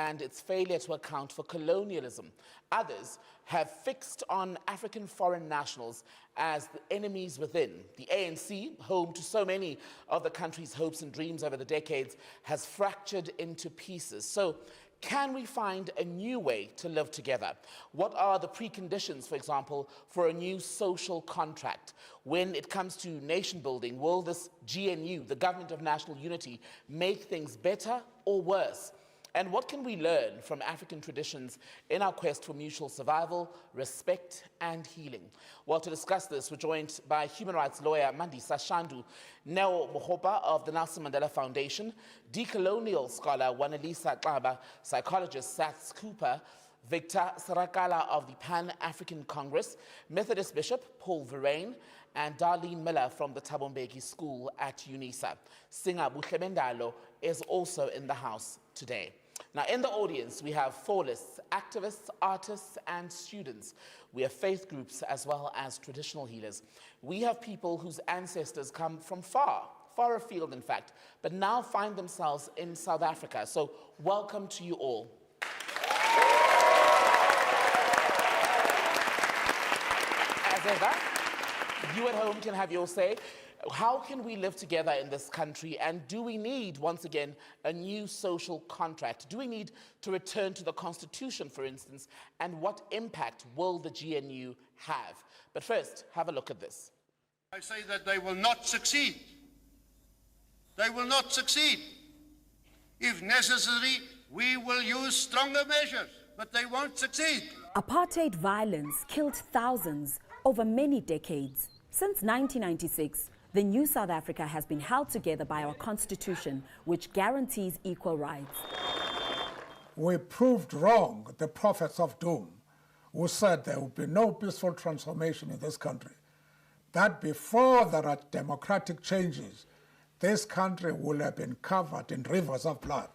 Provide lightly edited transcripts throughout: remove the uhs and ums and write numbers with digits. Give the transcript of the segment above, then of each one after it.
and its failure to account for colonialism. Others have fixed on African foreign nationals as the enemies within. The ANC, home to so many of the country's hopes and dreams over the decades, has fractured into pieces. So, can we find a new way to live together? What are the preconditions, for example, for a new social contract? When it comes to nation building, will this GNU, the Government of National Unity, make things better or worse? And what can we learn from African traditions in our quest for mutual survival, respect, and healing? Well, to discuss this, we're joined by human rights lawyer Mandisa Shandu, Mokgopa of the Nelson Mandela Foundation, decolonial scholar Wanelisa Xaba, psychologist Saths Cooper, Victor Serakalala of the Pan-African Congress, Methodist Bishop Paul Verryn, and Darlene Miller from the Thabo Mbeki School at UNISA. Singer Buhlebendalo is also in the house today. Now, in the audience, we have four-lists, activists, artists, and students. We have faith groups as well as traditional healers. We have people whose ancestors come from far afield, in fact, but now find themselves in South Africa. So, welcome to you all. As ever, you at home can have your say. How can we live together in this country, and do we need, once again, a new social contract? Do we need to return to the Constitution, for instance, and what impact will the GNU have? But first, have a look at this. I say that they will not succeed. They will not succeed. If necessary, we will use stronger measures, but they won't succeed. Apartheid violence killed thousands over many decades. Since 1996, the new South Africa has been held together by our constitution, which guarantees equal rights. We proved wrong the prophets of doom who said there would be no peaceful transformation in this country, that before there are democratic changes, this country will have been covered in rivers of blood.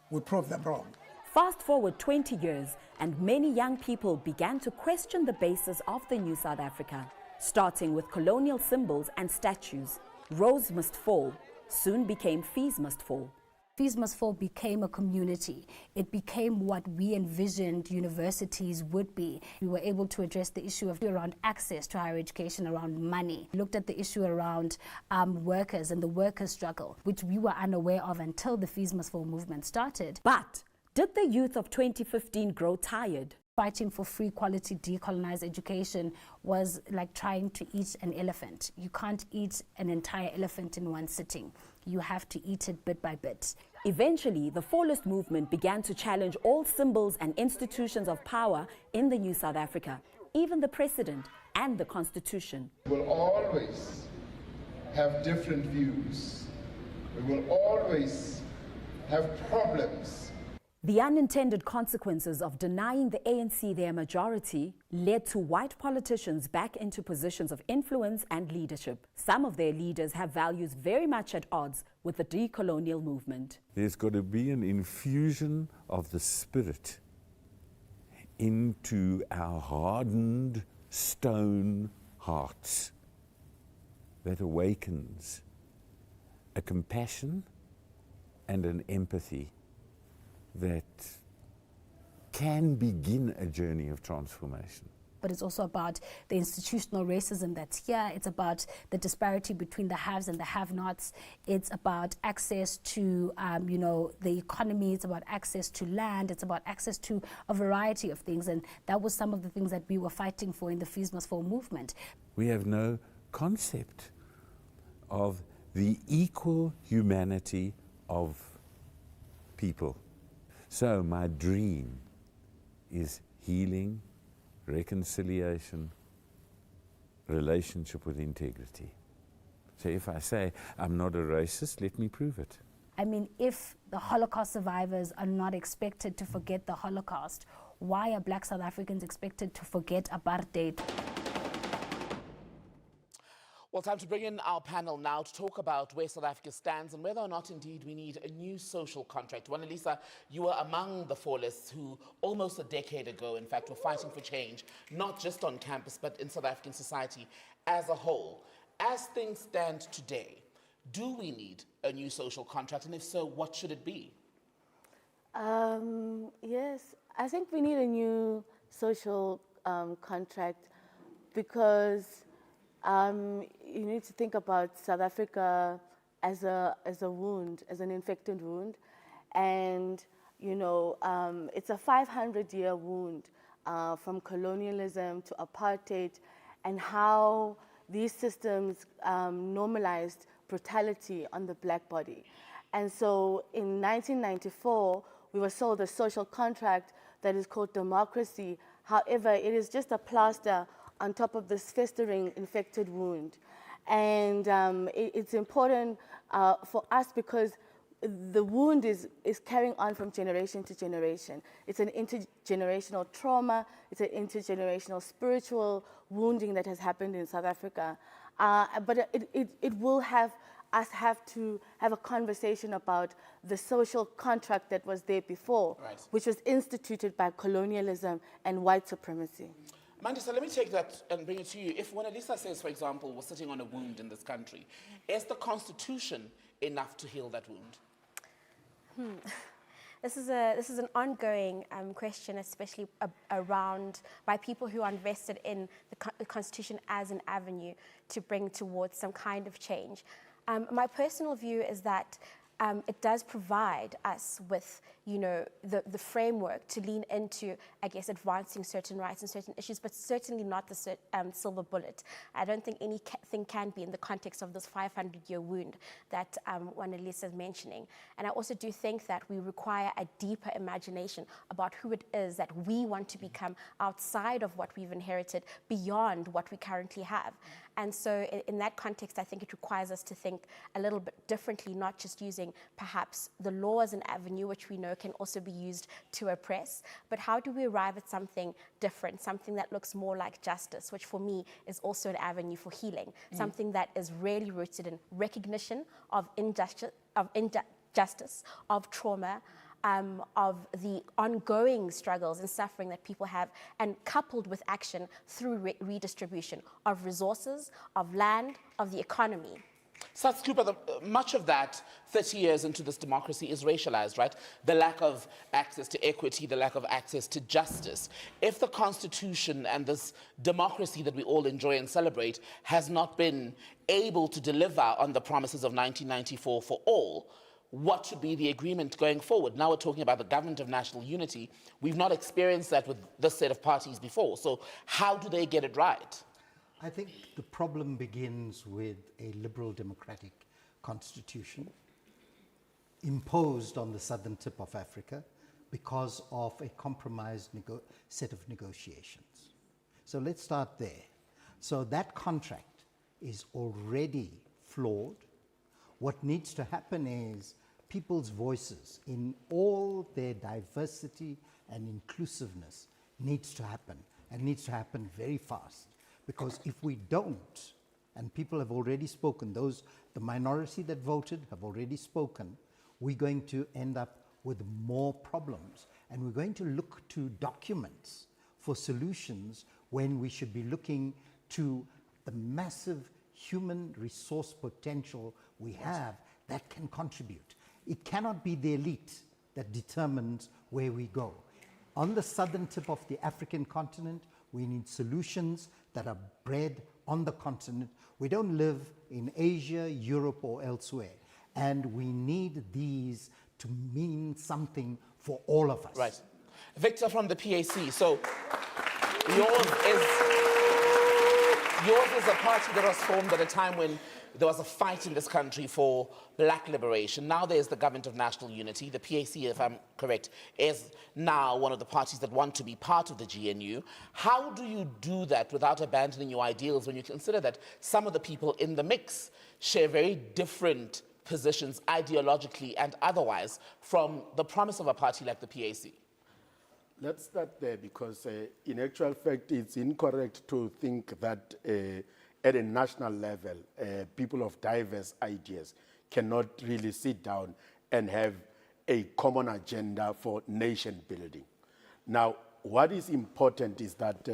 We proved them wrong. Fast forward 20 years, and many young people began to question the basis of the new South Africa. Starting with colonial symbols and statues, Rose Must Fall soon became Fees Must Fall. Fees Must Fall became a community. It became what we envisioned universities would be. We were able to address the issue around access to higher education, around money. We looked at the issue around workers and the workers' struggle, which we were unaware of until the Fees Must Fall movement started. But did the youth of 2015 grow tired? Fighting for free, quality, decolonized education was like trying to eat an elephant. You can't eat an entire elephant in one sitting. You have to eat it bit by bit. Eventually, the Four-List movement began to challenge all symbols and institutions of power in the new South Africa, even the president and the constitution. We will always have different views. We will always have problems. The unintended consequences of denying the ANC their majority led to white politicians back into positions of influence and leadership. Some of their leaders have values very much at odds with the decolonial movement. There's got to be an infusion of the spirit into our hardened stone hearts that awakens a compassion and an empathy that can begin a journey of transformation. But it's also about the institutional racism that's here. It's about the disparity between the haves and the have-nots. It's about access to, the economy. It's about access to land. It's about access to a variety of things. And that was some of the things that we were fighting for in the Fees Must Fall movement. We have no concept of the equal humanity of people. So my dream is healing, reconciliation, relationship with integrity. So if I say I'm not a racist, let me prove it. I mean, if the Holocaust survivors are not expected to forget the Holocaust, why are Black South Africans expected to forget apartheid? Well, time to bring in our panel now to talk about where South Africa stands and whether or not indeed we need a new social contract. Wanelisa, you were among the four-lists who almost a decade ago, in fact, were fighting for change, not just on campus, but in South African society as a whole. As things stand today, do we need a new social contract? And if so, what should it be? Yes, I think we need a new social contract because you need to think about South Africa as a wound, as an infected wound, and you know it's a 500-year wound from colonialism to apartheid, and how these systems normalized brutality on the black body. And so in 1994, we were sold a social contract that is called democracy. However, it is just a plaster on top of this festering infected wound. And it's important for us because the wound is carrying on from generation to generation. It's an intergenerational trauma. It's an intergenerational spiritual wounding that has happened in South Africa. But it will have us have to have a conversation about the social contract that was there before, right, which was instituted by colonialism and white supremacy. Mandisa, let me take that and bring it to you. If Wanelisa says, for example, we're sitting on a wound in this country, is the Constitution enough to heal that wound? This is an ongoing question, especially around by people who are invested in the Constitution as an avenue to bring towards some kind of change. My personal view is that it does provide us with, you know, the framework to lean into, I guess, advancing certain rights and certain issues, but certainly not the silver bullet. I don't think anything can be in the context of this 500-year wound that Wanelisa is mentioning. And I also do think that we require a deeper imagination about who it is that we want to become outside of what we've inherited, beyond what we currently have. And so in that context, I think it requires us to think a little bit differently, not just using perhaps the law as an avenue, which we know can also be used to oppress, but how do we arrive at something different, something that looks more like justice, which for me is also an avenue for healing, something that is really rooted in recognition of injustice, of trauma, of the ongoing struggles and suffering that people have, and coupled with action through redistribution of resources, of land, of the economy. Saths Cooper, much of that 30 years into this democracy is racialized, right? The lack of access to equity, the lack of access to justice. If the Constitution and this democracy that we all enjoy and celebrate has not been able to deliver on the promises of 1994 for all, what should be the agreement going forward? Now we're talking about the government of national unity. We've not experienced that with this set of parties before. So how do they get it right? I think the problem begins with a liberal democratic constitution imposed on the southern tip of Africa because of a compromised set of negotiations. So let's start there. So that contract is already flawed. What needs to happen is people's voices in all their diversity and inclusiveness needs to happen, and needs to happen very fast. Because if we don't, and people have already spoken, the minority that voted have already spoken, we're going to end up with more problems. And we're going to look to documents for solutions when we should be looking to the massive human resource potential we have that can contribute. It cannot be the elite that determines where we go. On the southern tip of the African continent, we need solutions that are bred on the continent. We don't live in Asia, Europe, or elsewhere. And we need these to mean something for all of us. Right. Victor from the PAC. So yours is a party that was formed at a time when there was a fight in this country for black liberation. Now there's the government of national unity. The PAC, if I'm correct, is now one of the parties that want to be part of the GNU. How do you do that without abandoning your ideals when you consider that some of the people in the mix share very different positions ideologically and otherwise from the promise of a party like the PAC? Let's start there because in actual fact it's incorrect to think that at a national level, people of diverse ideas cannot really sit down and have a common agenda for nation building. Now, what is important is that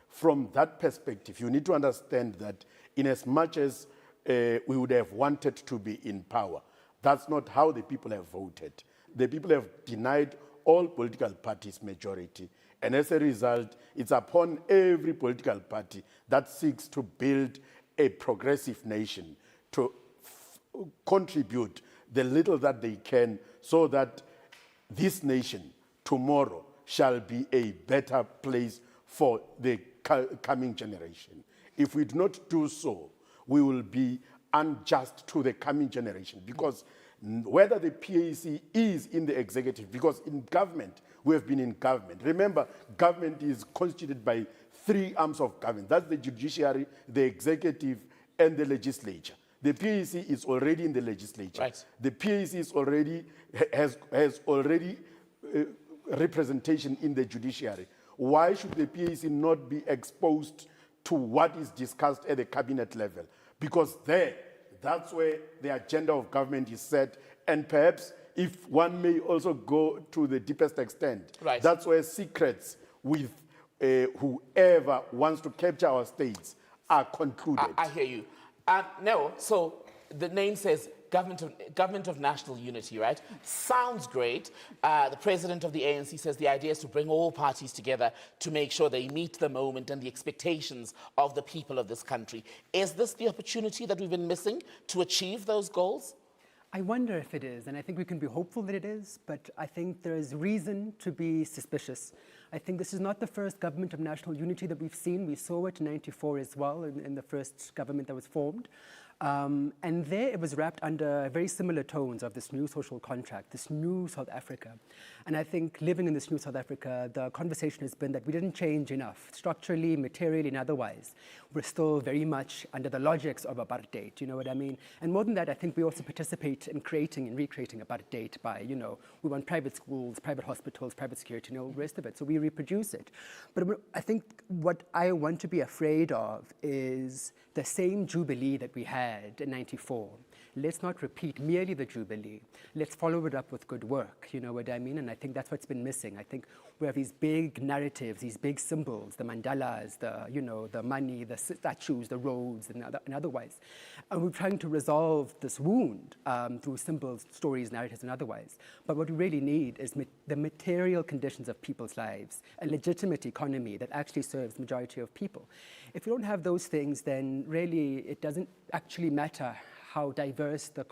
from that perspective, you need to understand that in as much as we would have wanted to be in power, that's not how the people have voted. the people have denied all political parties majority. And as a result, it's upon every political party that seeks to build a progressive nation to contribute the little that they can so that this nation tomorrow shall be a better place for the coming generation. If we do not do so, we will be unjust to the coming generation, because whether the PAC is in the executive, because in government, we have been in government. Remember, government is constituted by 3 arms of government. That's the judiciary, the executive, and the legislature. The PAC is already in the legislature. Right. The PAC is already, has already representation in the judiciary. Why should the PAC not be exposed to what is discussed at the cabinet level? Because that's where the agenda of government is set, and perhaps if one may also go to the deepest extent, right, that's where secrets with whoever wants to capture our states are concluded. I hear you. No, so the name says Government of National Unity, right? Sounds great. The president of the ANC says the idea is to bring all parties together to make sure they meet the moment and the expectations of the people of this country. Is this the opportunity that we've been missing to achieve those goals? I wonder if it is, and I think we can be hopeful that it is, but I think there is reason to be suspicious. I think this is not the first government of national unity that we've seen. We saw it in '94 as well, in the first government that was formed. And there it was wrapped under very similar tones of this new social contract, this new South Africa. And I think living in this new South Africa, the conversation has been that we didn't change enough, structurally, materially, and otherwise. We're still very much under the logics of apartheid, you know what I mean? And more than that, I think we also participate in creating and recreating apartheid by, you know, we want private schools, private hospitals, private security, and all the rest of it. So we reproduce it. But I think what I want to be afraid of is the same jubilee that we had in '94. Let's not repeat merely the jubilee. Let's follow it up with good work, you know what I mean? And I think that's what's been missing. I think we have these big narratives, these big symbols, the Mandelas, the money, the statues, the roads, and otherwise. And we're trying to resolve this wound through symbols, stories, narratives, and otherwise. But what we really need is the material conditions of people's lives, a legitimate economy that actually serves the majority of people. If we don't have those things, then really it doesn't actually matter how diverse the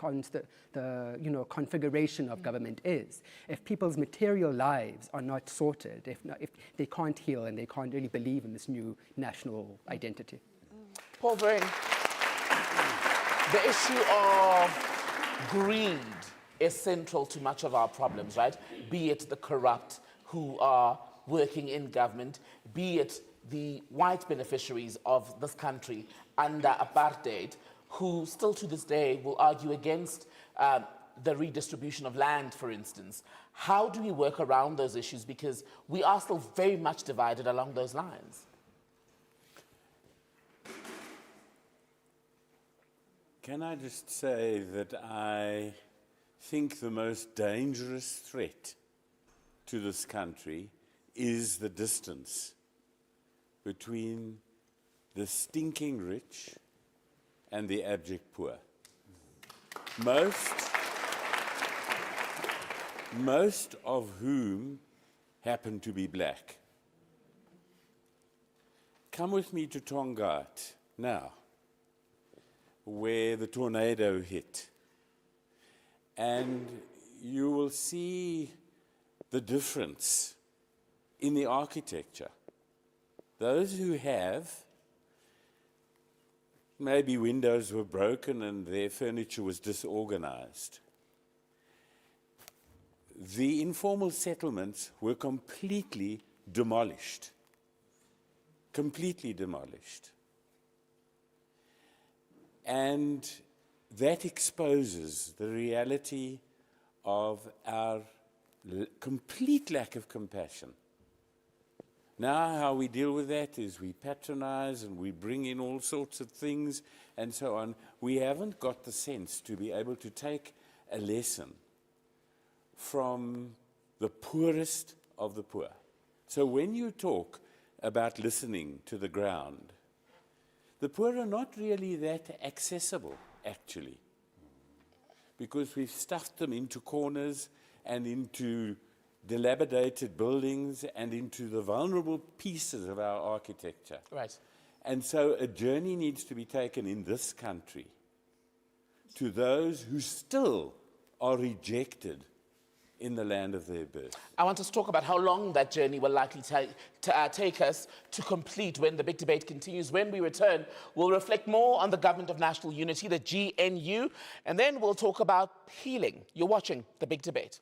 configuration of government is. If people's material lives are not sorted, if they can't heal and they can't really believe in this new national identity. Paul Verryn, the issue of greed is central to much of our problems, right? Be it the corrupt who are working in government, be it the white beneficiaries of this country under apartheid, who still to this day will argue against the redistribution of land, for instance. How do we work around those issues? Because we are still very much divided along those lines. Can I just say that I think the most dangerous threat to this country is the distance between the stinking rich and the abject poor. Most of whom happen to be black. Come with me to Tongaat now, where the tornado hit, and you will see the difference in the architecture. Those who have, maybe windows were broken and their furniture was disorganized. The informal settlements were completely demolished. Completely demolished. And that exposes the reality of our complete lack of compassion. Now, how we deal with that is we patronize and we bring in all sorts of things and so on. We haven't got the sense to be able to take a lesson from the poorest of the poor. So when you talk about listening to the ground, the poor are not really that accessible, actually, because we've stuffed them into corners and into dilapidated buildings and into the vulnerable pieces of our architecture. Right. And so a journey needs to be taken in this country to those who still are rejected in the land of their birth. I want us to talk about how long that journey will likely take us to complete when the big debate continues. When we return, we'll reflect more on the Government of National Unity, the GNU, and then we'll talk about healing. You're watching The Big Debate.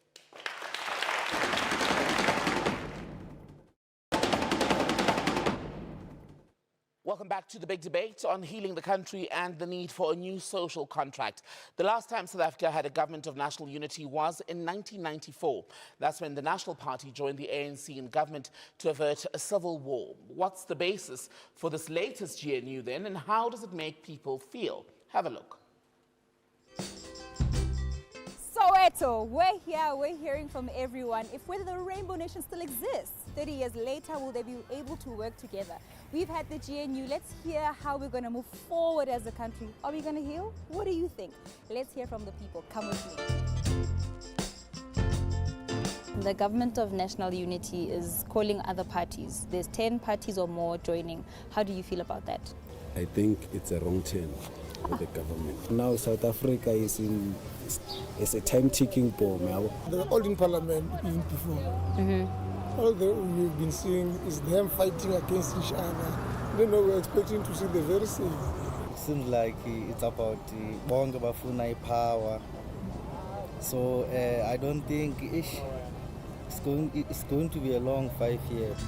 Welcome back to The Big Debate on healing the country and the need for a new social contract. The last time South Africa had a government of national unity was in 1994. That's when the National Party joined the ANC in government to avert a civil war. What's the basis for this latest GNU then, and how does it make people feel? Have a look. Soweto, we're here, we're hearing from everyone if whether the Rainbow Nation still exists. 30 years later, will they be able to work together? We've had the GNU. Let's hear how we're going to move forward as a country. Are we going to heal? What do you think? Let's hear from the people. Come with me. The Government of National Unity is calling other parties. There's 10 parties or more joining. How do you feel about that? I think it's a wrong turn for the government. Now South Africa is a time-ticking bomb. They're all in parliament even before. All that we've been seeing is them fighting against each other. Then we're expecting to see the very same. It seems like it's about bonga bafuna power. So I don't think it's going to be a long 5 years.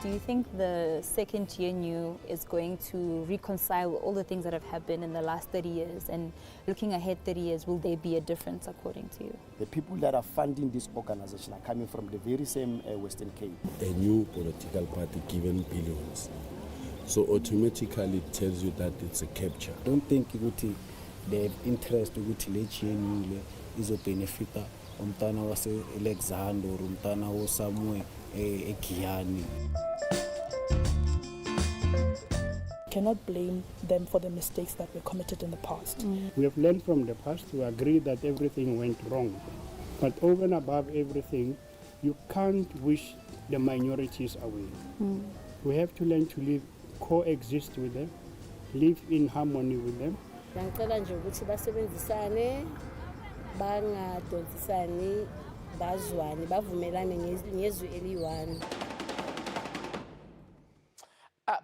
Do you think the second GNU is going to reconcile all the things that have happened in the last 30 years? And looking ahead 30 years, will there be a difference according to you? The people that are funding this organization are coming from the very same Western Cape. A new political party given billions. So automatically it tells you that it's a capture. I don't think they have interest in the GNU is a benefit umntana wase Alexander or umntana wo somewhere eGiyani. Cannot blame them for the mistakes that were committed in the past. We have learned from the past to agree that everything went wrong. But over and above everything, you can't wish the minorities away. We have to learn to coexist with them, live in harmony with them.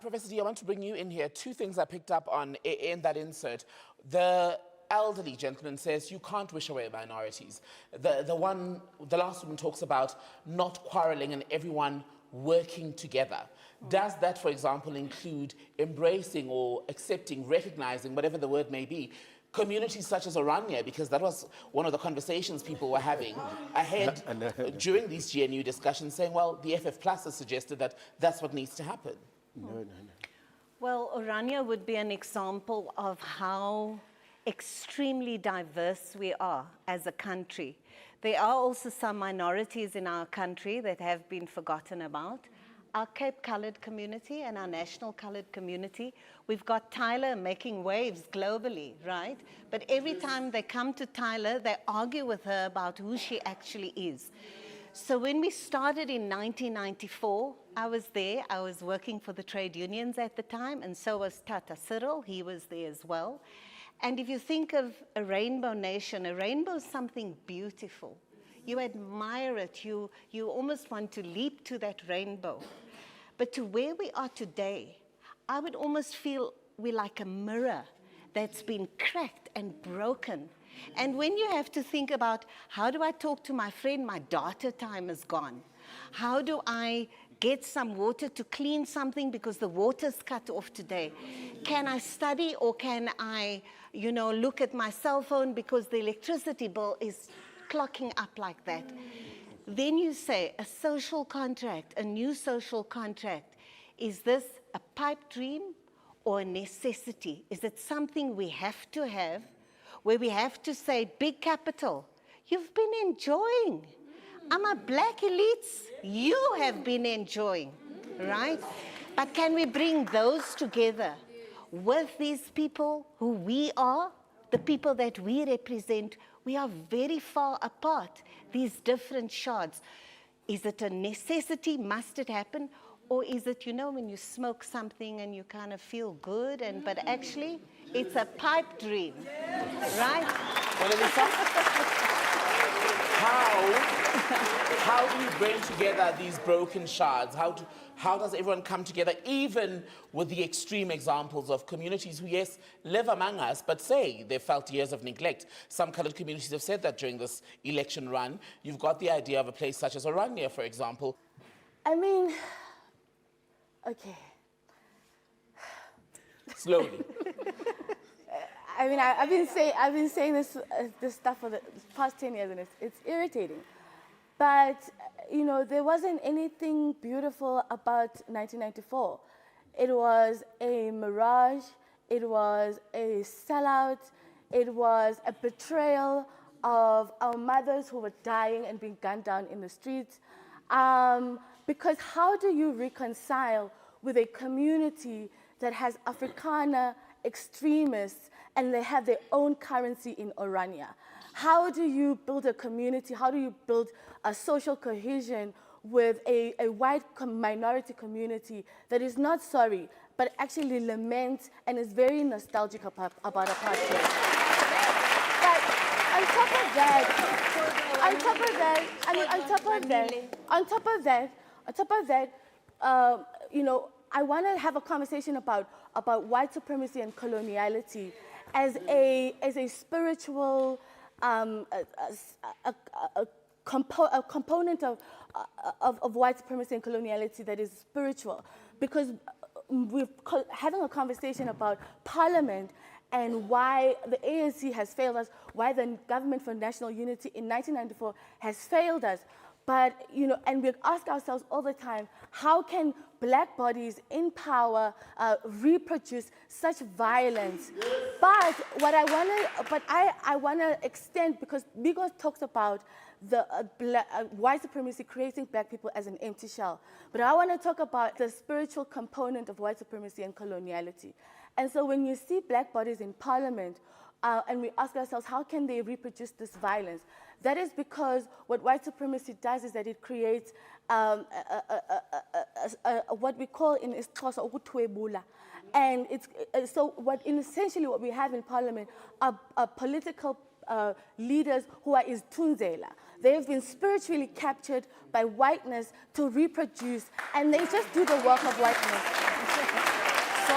Professor D, I want to bring you in here. Two things I picked up on in that insert. The elderly gentleman says you can't wish away minorities. The last woman talks about not quarreling and everyone working together. Does that, for example, include embracing or accepting, recognizing, whatever the word may be, communities such as Orania? Because that was one of the conversations people were having ahead during these GNU discussions, saying, well, the FF Plus has suggested that that's what needs to happen. No. Well, Orania would be an example of how extremely diverse we are as a country. There are also some minorities in our country that have been forgotten about. Our Cape Coloured community and our national coloured community, we've got Tyler making waves globally, right? But every time they come to Tyler, they argue with her about who she actually is. So when we started in 1994, I was there. I was working for the trade unions at the time, and so was Tata Cyril. He was there as well. And if you think of a rainbow nation, a rainbow is something beautiful. You admire it. You almost want to leap to that rainbow. But to where we are today, I would almost feel we're like a mirror that's been cracked and broken. And when you have to think about, how do I talk to my friend? My data time is gone. How do I get some water to clean something because the water's cut off today? Can I study, or can I, look at my cell phone because the electricity bill is clocking up like that? Then you say a social contract, a new social contract. Is this a pipe dream or a necessity? Is it something we have to have, where we have to say, big capital, you've been enjoying. I'm a black elites, you have been enjoying, right? But can we bring those together with these people who we are, the people that we represent, we are very far apart, these different shards. Is it a necessity? Must it happen? Or is it, you know, when you smoke something and you kind of feel good, but actually it's a pipe dream, right? How do you bring together these broken shards? How does everyone come together, even with the extreme examples of communities who, yes, live among us, but say they felt years of neglect? Some coloured communities have said that during this election run. You've got the idea of a place such as Oranje, for example. I mean, okay. Slowly. I mean, I've been saying this stuff for the past 10 years, and it's irritating. But, you know, there wasn't anything beautiful about 1994. It was a mirage. It was a sellout. It was a betrayal of our mothers who were dying and being gunned down in the streets. Because how do you reconcile with a community that has Afrikaner extremists and they have their own currency in Oranje? How do you build a community? How do you build a social cohesion with a white minority community that is not sorry, but actually laments and is very nostalgic about apartheid? But on top of that, you know, I want to have a conversation about white supremacy and coloniality as a spiritual component of white supremacy and coloniality that is spiritual, because we're having a conversation about Parliament and why the ANC has failed us, why the Government for National Unity in 1994 has failed us. But, you know, and we ask ourselves all the time, how can black bodies in power reproduce such violence? Yes. But what I want to extend, because Bigos talks about the white supremacy creating black people as an empty shell. But I want to talk about the spiritual component of white supremacy and coloniality. And so when you see black bodies in Parliament, and we ask ourselves, how can they reproduce this violence? That is because what white supremacy does is that it creates what we call in Xhosa ukutwebula. And it's, so essentially what we have in Parliament are political leaders who are istunzela. They have been spiritually captured by whiteness to reproduce, and they just do the work of whiteness. So,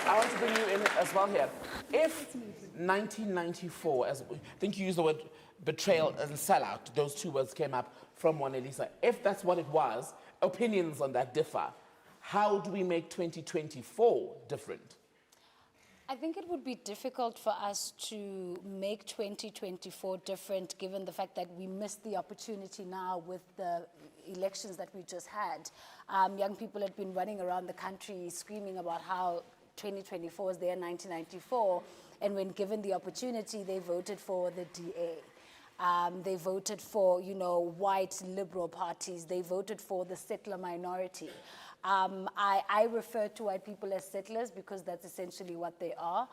I want to bring you in as well here. If 1994, as I think you used the word betrayal and sellout, those two words came up from Wanelisa. If that's what it was, opinions on that differ. How do we make 2024 different? I think it would be difficult for us to make 2024 different, given the fact that we missed the opportunity now with the elections that we just had. Young people had been running around the country screaming about how 2024 is their 1994, and when given the opportunity, they voted for the DA. They voted for, you know, white liberal parties. They voted for the settler minority. I refer to white people as settlers because that's essentially what they are.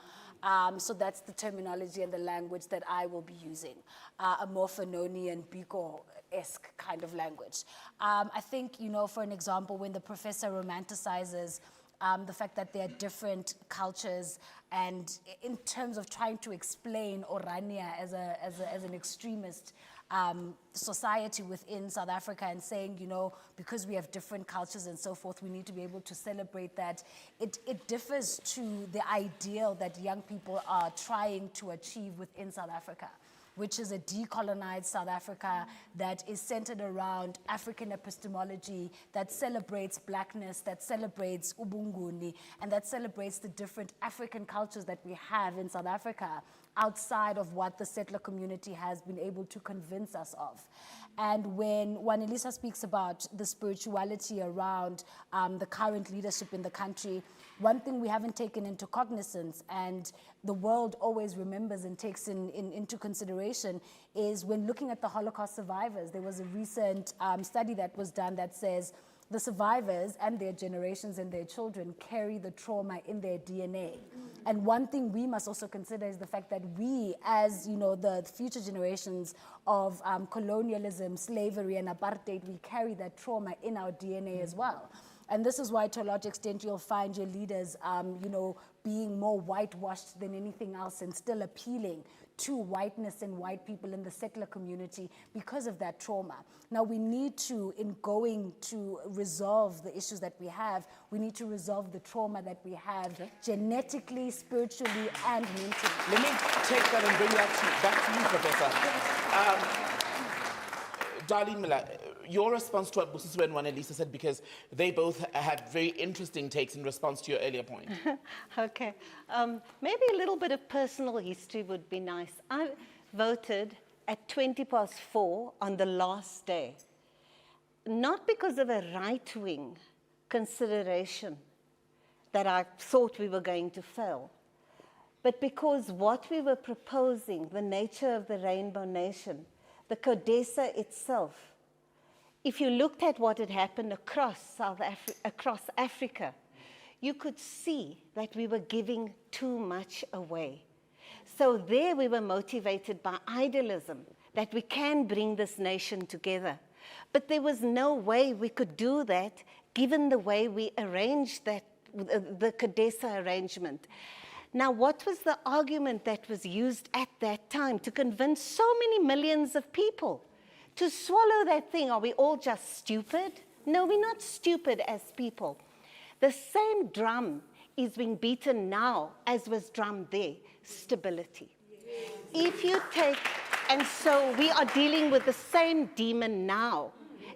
So that's the terminology and the language that I will be using, a more Fanonian, Biko-esque kind of language. I think, you know, for an example, when the professor romanticizes the fact that there are different cultures, and in terms of trying to explain Oranje as an extremist society within South Africa, and saying, you know, because we have different cultures and so forth, we need to be able to celebrate that. It differs to the ideal that young people are trying to achieve within South Africa, which is a decolonized South Africa that is centered around African epistemology, that celebrates blackness, that celebrates ubunguni, and that celebrates the different African cultures that we have in South Africa outside of what the settler community has been able to convince us of. And when Wanelisa speaks about the spirituality around the current leadership in the country, one thing we haven't taken into cognizance, and the world always remembers and takes into consideration, is when looking at the Holocaust survivors. There was a recent study that was done that says the survivors and their generations and their children carry the trauma in their DNA. And one thing we must also consider is the fact that we, as the future generations of colonialism, slavery, and apartheid, we carry that trauma in our DNA as well. And this is why, to a large extent, you'll find your leaders, being more whitewashed than anything else and still appealing to whiteness and white people in the secular community because of that trauma. Now, we need to, in going to resolve the issues that we have, we need to resolve the trauma that we have genetically, spiritually, and mentally. Let me take that and bring that back to you, Professor. Darlene Miller, your response to what Busisiwe and Wanelisa said, because they both had very interesting takes in response to your earlier point. Okay. Maybe a little bit of personal history would be nice. I voted at 4:20 on the last day, not because of a right-wing consideration that I thought we were going to fail, but because what we were proposing, the nature of the Rainbow Nation, the CODESA itself, if you looked at what had happened across Africa, you could see that we were giving too much away. So there we were motivated by idealism, that we can bring this nation together. But there was no way we could do that given the way we arranged that, the CODESA arrangement. Now, what was the argument that was used at that time to convince so many millions of people to swallow that thing? Are we all just stupid? No, we're not stupid as people. The same drum is being beaten now as was drummed there, stability. If you take, and so we are dealing with the same demon now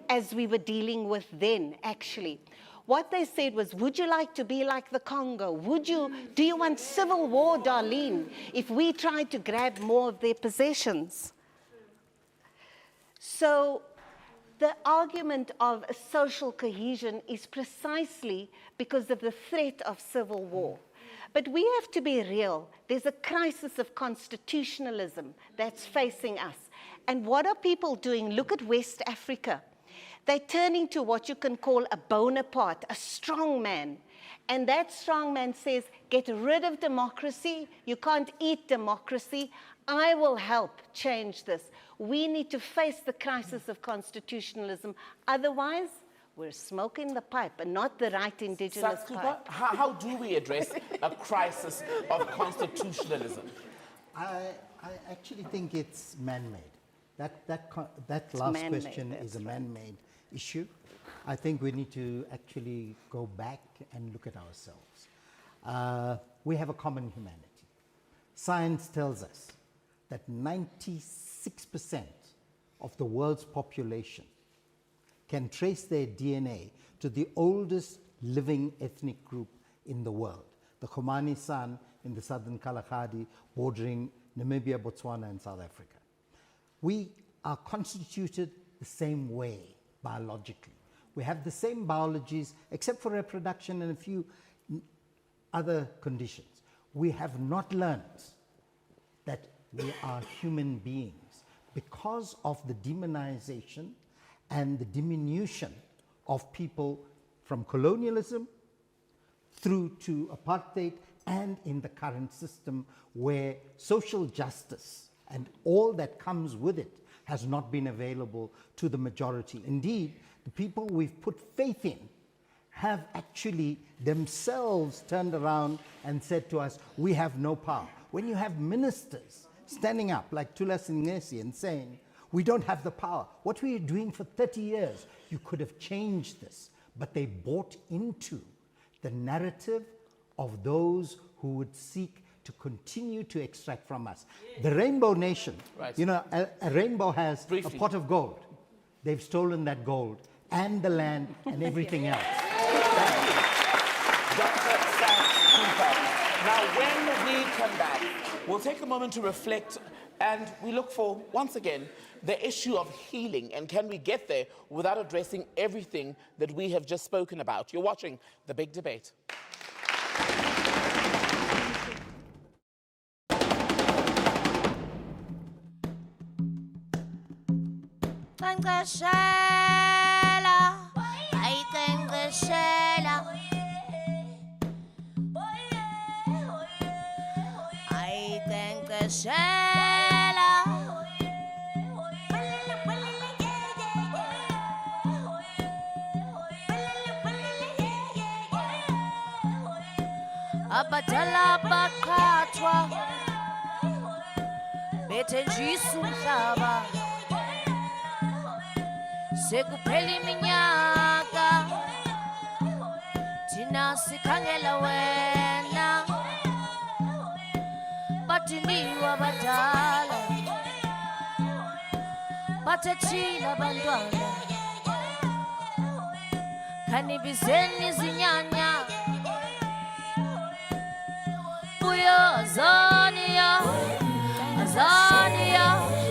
as we were dealing with then, actually. What they said was, would you like to be like the Congo? Do you want civil war, Darlene, if we try to grab more of their possessions? So the argument of social cohesion is precisely because of the threat of civil war. But we have to be real. There's a crisis of constitutionalism that's facing us. And what are people doing? Look at West Africa. They're turning to what you can call a Bonaparte, a strong man. And that strong man says, get rid of democracy. You can't eat democracy. I will help change this. We need to face the crisis of constitutionalism. Otherwise, we're smoking the pipe and not the right indigenous Saths Cooper, pipe. how do we address a crisis of constitutionalism? I actually think it's man-made. That last question is a man-made issue. I think we need to actually go back and look at ourselves. We have a common humanity. Science tells us that 96% of the world's population can trace their DNA to the oldest living ethnic group in the world, the Khomani San in the southern Kalahari, bordering Namibia, Botswana, and South Africa. We are constituted the same way biologically. We have the same biologies, except for reproduction and a few other conditions. We have not learned that we are human beings because of the demonization and the diminution of people from colonialism through to apartheid and in the current system where social justice and all that comes with it has not been available to the majority. Indeed, the people we've put faith in have actually themselves turned around and said to us, we have no power. When you have ministers standing up like Thulas Nxesi and saying, we don't have the power. What were you doing for 30 years? You could have changed this. But they bought into the narrative of those who would seek to continue to extract from us. The Rainbow Nation, right. You know, a rainbow has a pot of gold. They've stolen that gold and the land and everything else. Dr. Saths Cooper. Now, when we come back, we'll take a moment to reflect and we look for, once again, the issue of healing. And can we get there without addressing everything that we have just spoken about? You're watching The Big Debate. Ngashela ayike Shela. I think the Shela. Abatala bakatwa bethe njisu mhlaba sekuphela iminyaka thina sikhangela wena bathi niwa badala bathethile abantwana khanibizeni izinyanya buya Azania Azania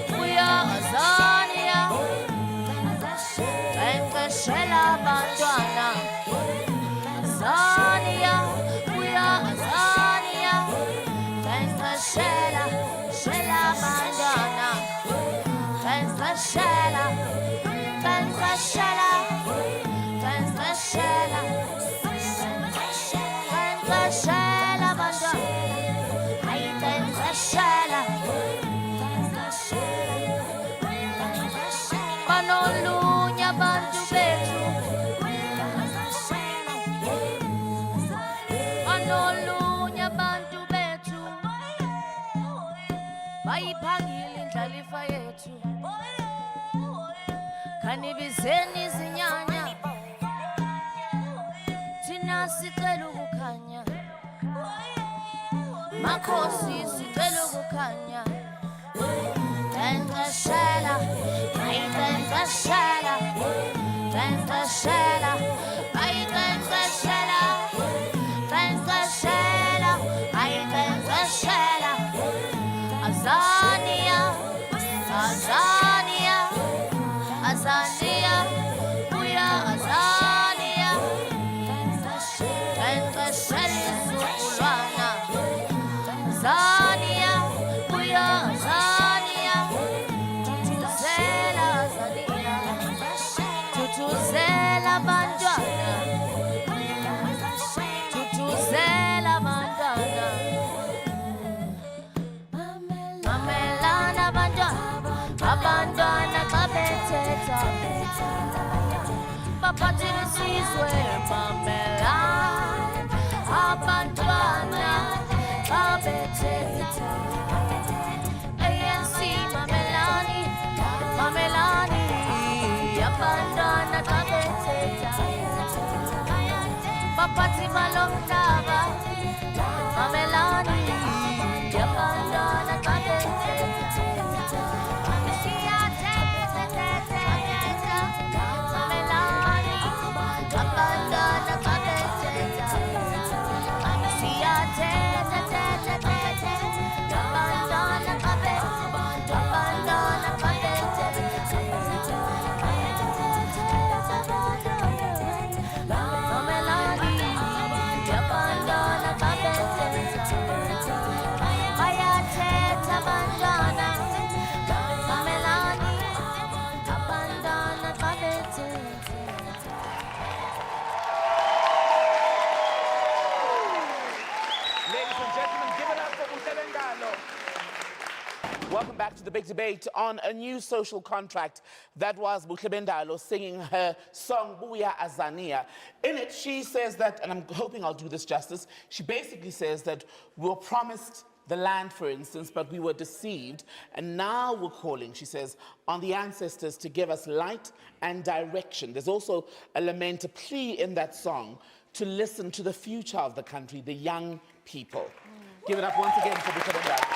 buya Azania Shela bantwana Azania buya Azania Shela Shela bantwana Shela Shela Shela Shela bantwana Shela banolunya bantu bethu banolunya bantu bethu bayiphangile indlalifa yethu khanibizeni izinyanya thina sicela ukukhanya makhosi sicela ukukhanya Shela, Shela, Shela, Shela, Azania, Azania, Azania, buya Azania, Shela Sulwana, Azania, buya Azania. Tutuzela bantwana Tutuzela bantwana Mamelana bantwana Abantwana xa bethetha baphathile isizwe mamelana Abantwana xa bethetha ANC mamelani Mamelani Abantwana xa bethetha baphathi balomhlaba mamelani Abantwana xa bethetha mamelani Abantwana xa bethetha siyathetha Abantwana xa bethetha Abantwana xa bethetha Welcome back to the big debate on a new social contract. That was Buhlebendalo singing her song, Buya Azania. In it, she says that, and I'm hoping I'll do this justice, she basically says that we were promised the land, for instance, but we were deceived, and now we're calling, she says, on the ancestors to give us light and direction. There's also a lament, a plea in that song to listen to the future of the country, the young people. Give it up once again for Buhlebendalo.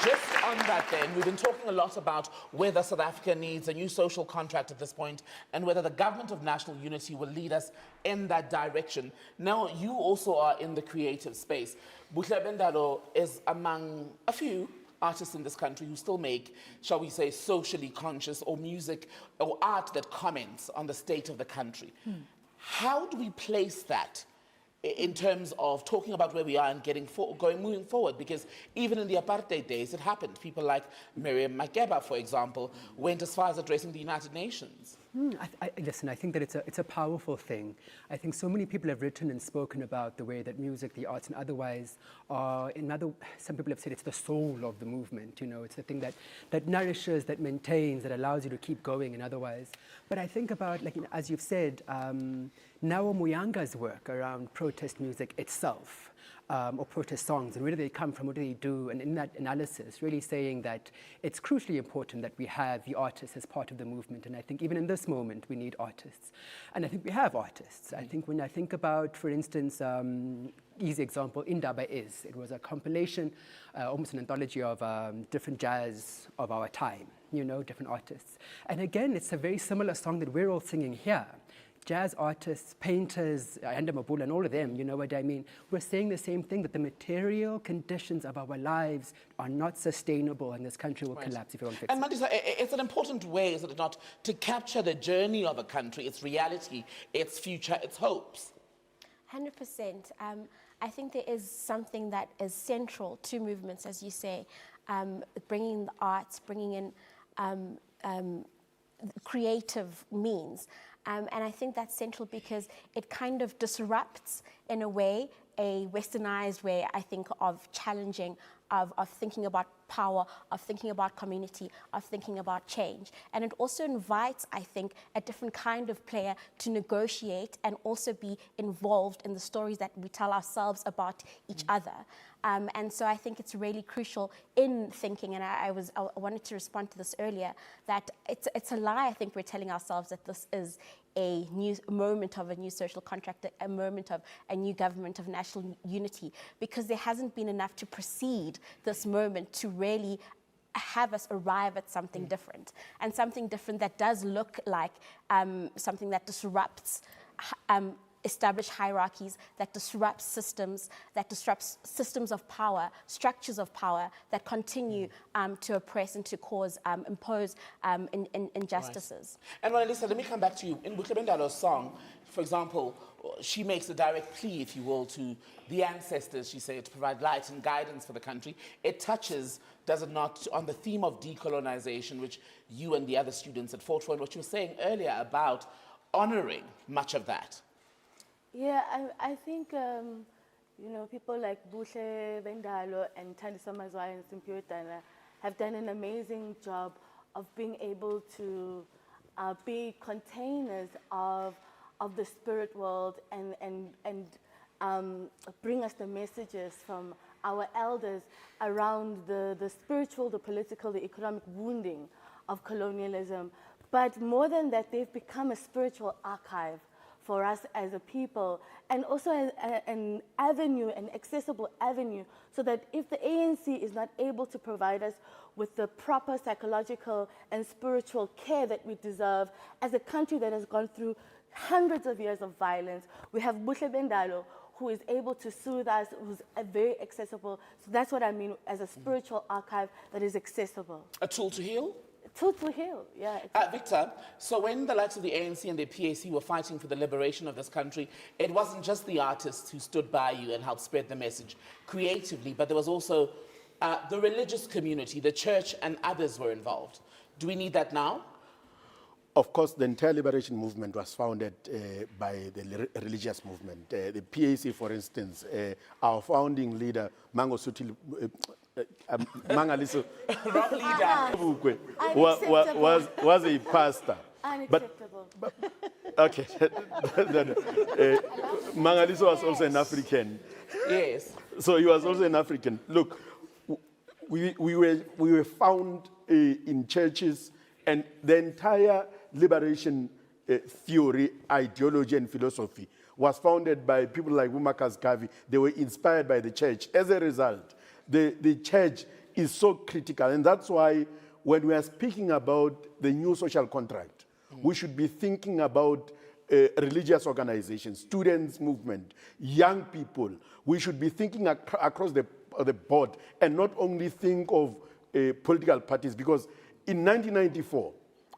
Just on that then, we've been talking a lot about whether South Africa needs a new social contract at this point and whether the government of national unity will lead us in that direction. Now, you also are in the creative space. Buhlebendalo is among a few artists in this country who still make, shall we say, socially conscious or music or art that comments on the state of the country. How do we place that in terms of talking about where we are and moving forward? Because even in the apartheid days, it happened. People like Miriam Makeba, for example, went as far as addressing the United Nations. Listen, I think that it's a powerful thing. I think so many people have written and spoken about the way that music, the arts, and otherwise are, some people have said it's the soul of the movement, you know, it's the thing that nourishes, that maintains, that allows you to keep going and otherwise. But I think about, like, you know, as you've said, Nawo Muyanga's work around protest music itself, or protest songs, and where do they come from, what do they do, and in that analysis, really saying that it's crucially important that we have the artists as part of the movement, and I think even in this moment, we need artists. And I think we have artists. I think when I think about, for instance, easy example, Indaba Is. It was a compilation, almost an anthology of different jazz of our time, you know, different artists. And again, it's a very similar song that we're all singing here. Jazz artists, painters, Anda Mabula, and all of them, you know what I mean? We're saying the same thing, that the material conditions of our lives are not sustainable and this country will collapse if we don't fix it. And Mandisa, it's an important way, is it not, to capture the journey of a country, its reality, its future, its hopes. 100%. I think there is something that is central to movements, as you say, bringing the arts, bringing in creative means. And I think that's central because it kind of disrupts, in a way, a westernized way, I think, of challenging, of thinking about power, of thinking about community, of thinking about change. And it also invites, I think, a different kind of player to negotiate and also be involved in the stories that we tell ourselves about each other. And so I think it's really crucial in thinking, and I wanted to respond to this earlier, that it's a lie, I think, we're telling ourselves that this is a new moment of a new social contract, a moment of a new government of national unity, because there hasn't been enough to precede this moment to really have us arrive at something different, and something different that does look like something that disrupts established hierarchies, that disrupts systems of power, structures of power that continue to oppress and to cause, impose injustices. Right. And Wanelisa, let me come back to you. In Buhlebendalo's song, for example, she makes a direct plea, if you will, to the ancestors, she said, to provide light and guidance for the country. It touches, does it not, on the theme of decolonization, which you and the other students had fought for, and what you were saying earlier about honoring much of that. Yeah, I think, you know, people like Buhlebendalo and Thandiswa Mazwai and Simphiwe Tana have done an amazing job of being able to be containers of the spirit world and bring us the messages from our elders around the spiritual, the political, the economic wounding of colonialism. But more than that, they've become a spiritual archive for us as a people, and also an avenue, an accessible avenue, so that if the ANC is not able to provide us with the proper psychological and spiritual care that we deserve, as a country that has gone through hundreds of years of violence, we have Buhlebendalo, who is able to soothe us, who's very accessible. So that's what I mean as a spiritual archive that is accessible. A tool to heal? To heal, yeah. Victor, so when the likes of the ANC and the PAC were fighting for the liberation of this country, it wasn't just the artists who stood by you and helped spread the message creatively, but there was also the religious community, the church, and others were involved. Do we need that now? Of course, the entire liberation movement was founded by the religious movement. The PAC, for instance, our founding leader, Mangosuthu Mangaliso was a pastor. Unacceptable. But okay. Mangaliso was also an African. Yes. So he was also an African. Look, we were found in churches, and the entire liberation theory, ideology, and philosophy was founded by people like Wumakas Gavi. They were inspired by the church. As a result, the church is so critical, and that's why when we are speaking about the new social contract, we should be thinking about religious organizations, students' movement, young people. We should be thinking across the board and not only think of political parties, because in 1994,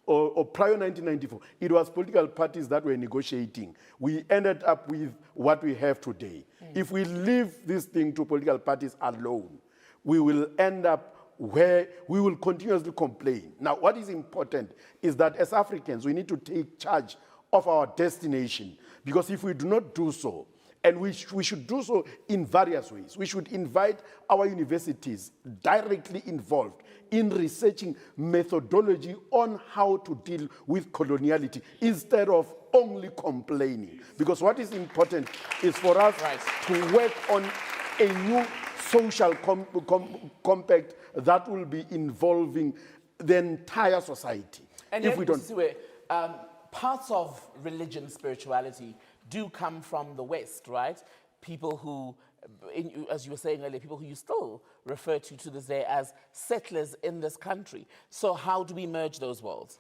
or prior 1994, it was political parties that were negotiating. We ended up with what we have today. If we leave this thing to political parties alone, we will end up where we will continuously complain. Now, what is important is that as Africans, we need to take charge of our destination, because if we do not do so, and we should do so in various ways. We should invite our universities directly involved in researching methodology on how to deal with coloniality instead of only complaining. Because what is important is for us to work on a new social compact that will be involving the entire society. And if yet, we don't, parts of religion, spirituality, do come from the West, right? People who, as you were saying earlier, people who you still refer to this day as settlers in this country. So how do we merge those worlds?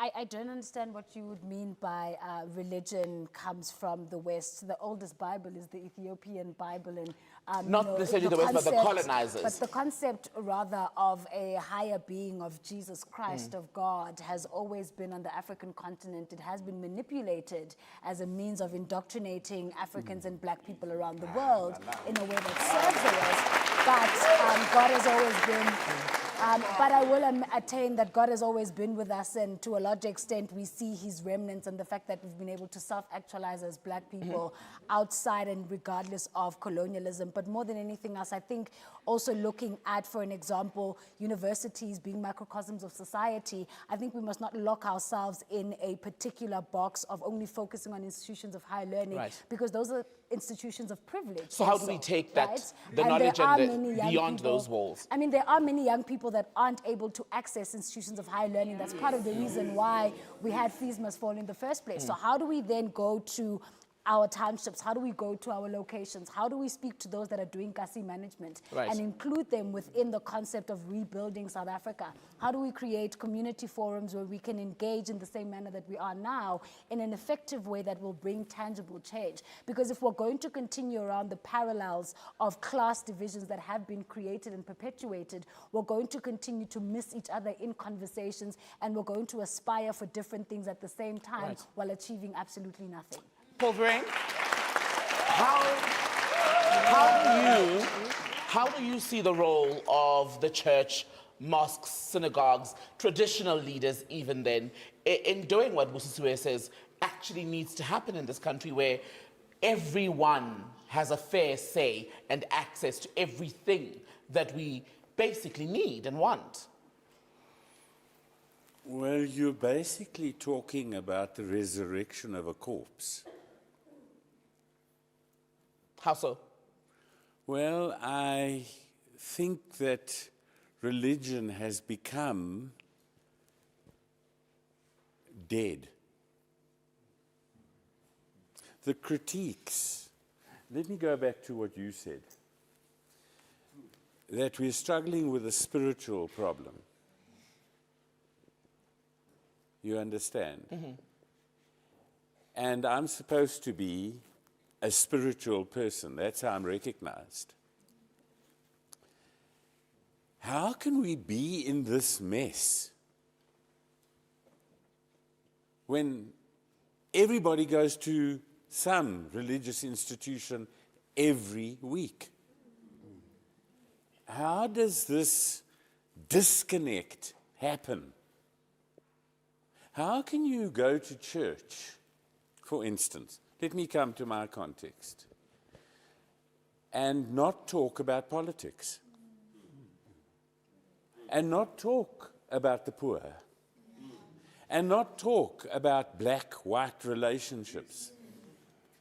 I don't understand what you would mean by religion comes from the West. The oldest Bible is the Ethiopian Bible, and not necessarily the West, but the colonizers. But the concept, rather, of a higher being of Jesus Christ, of God, has always been on the African continent. It has been manipulated as a means of indoctrinating Africans and black people around the world in a way that serves the West. But God has always been. But I will attain that God has always been with us, and to a large extent we see his remnants, and the fact that we've been able to self-actualize as black people outside and regardless of colonialism. But more than anything else, I think also looking at, for an example, universities being microcosms of society, I think we must not lock ourselves in a particular box of only focusing on institutions of higher learning, because those are institutions of privilege. So how do we take that, the knowledge and beyond those walls? I mean, there are many young people that aren't able to access institutions of higher learning. That's part of the reason why we had fees must fall in the first place. So how do we then go to our townships? How do we go to our locations? How do we speak to those that are doing Kasi management and include them within the concept of rebuilding South Africa? How do we create community forums where we can engage in the same manner that we are now in an effective way that will bring tangible change? Because if we're going to continue around the parallels of class divisions that have been created and perpetuated, we're going to continue to miss each other in conversations, and we're going to aspire for different things at the same time while achieving absolutely nothing. Paul Verryn, how do you see the role of the church, mosques, synagogues, traditional leaders even then, in doing what Busisiwe says actually needs to happen in this country, where everyone has a fair say and access to everything that we basically need and want? Well, you're basically talking about the resurrection of a corpse. How so? Well, I think that religion has become dead. The critiques, let me go back to what you said, that we're struggling with a spiritual problem. You understand? And I'm supposed to be a spiritual person. That's how I'm recognized. How can we be in this mess when everybody goes to some religious institution every week? How does this disconnect happen? How can you go to church, for instance? Let me come to my context, and not talk about politics, and not talk about the poor, and not talk about black-white relationships.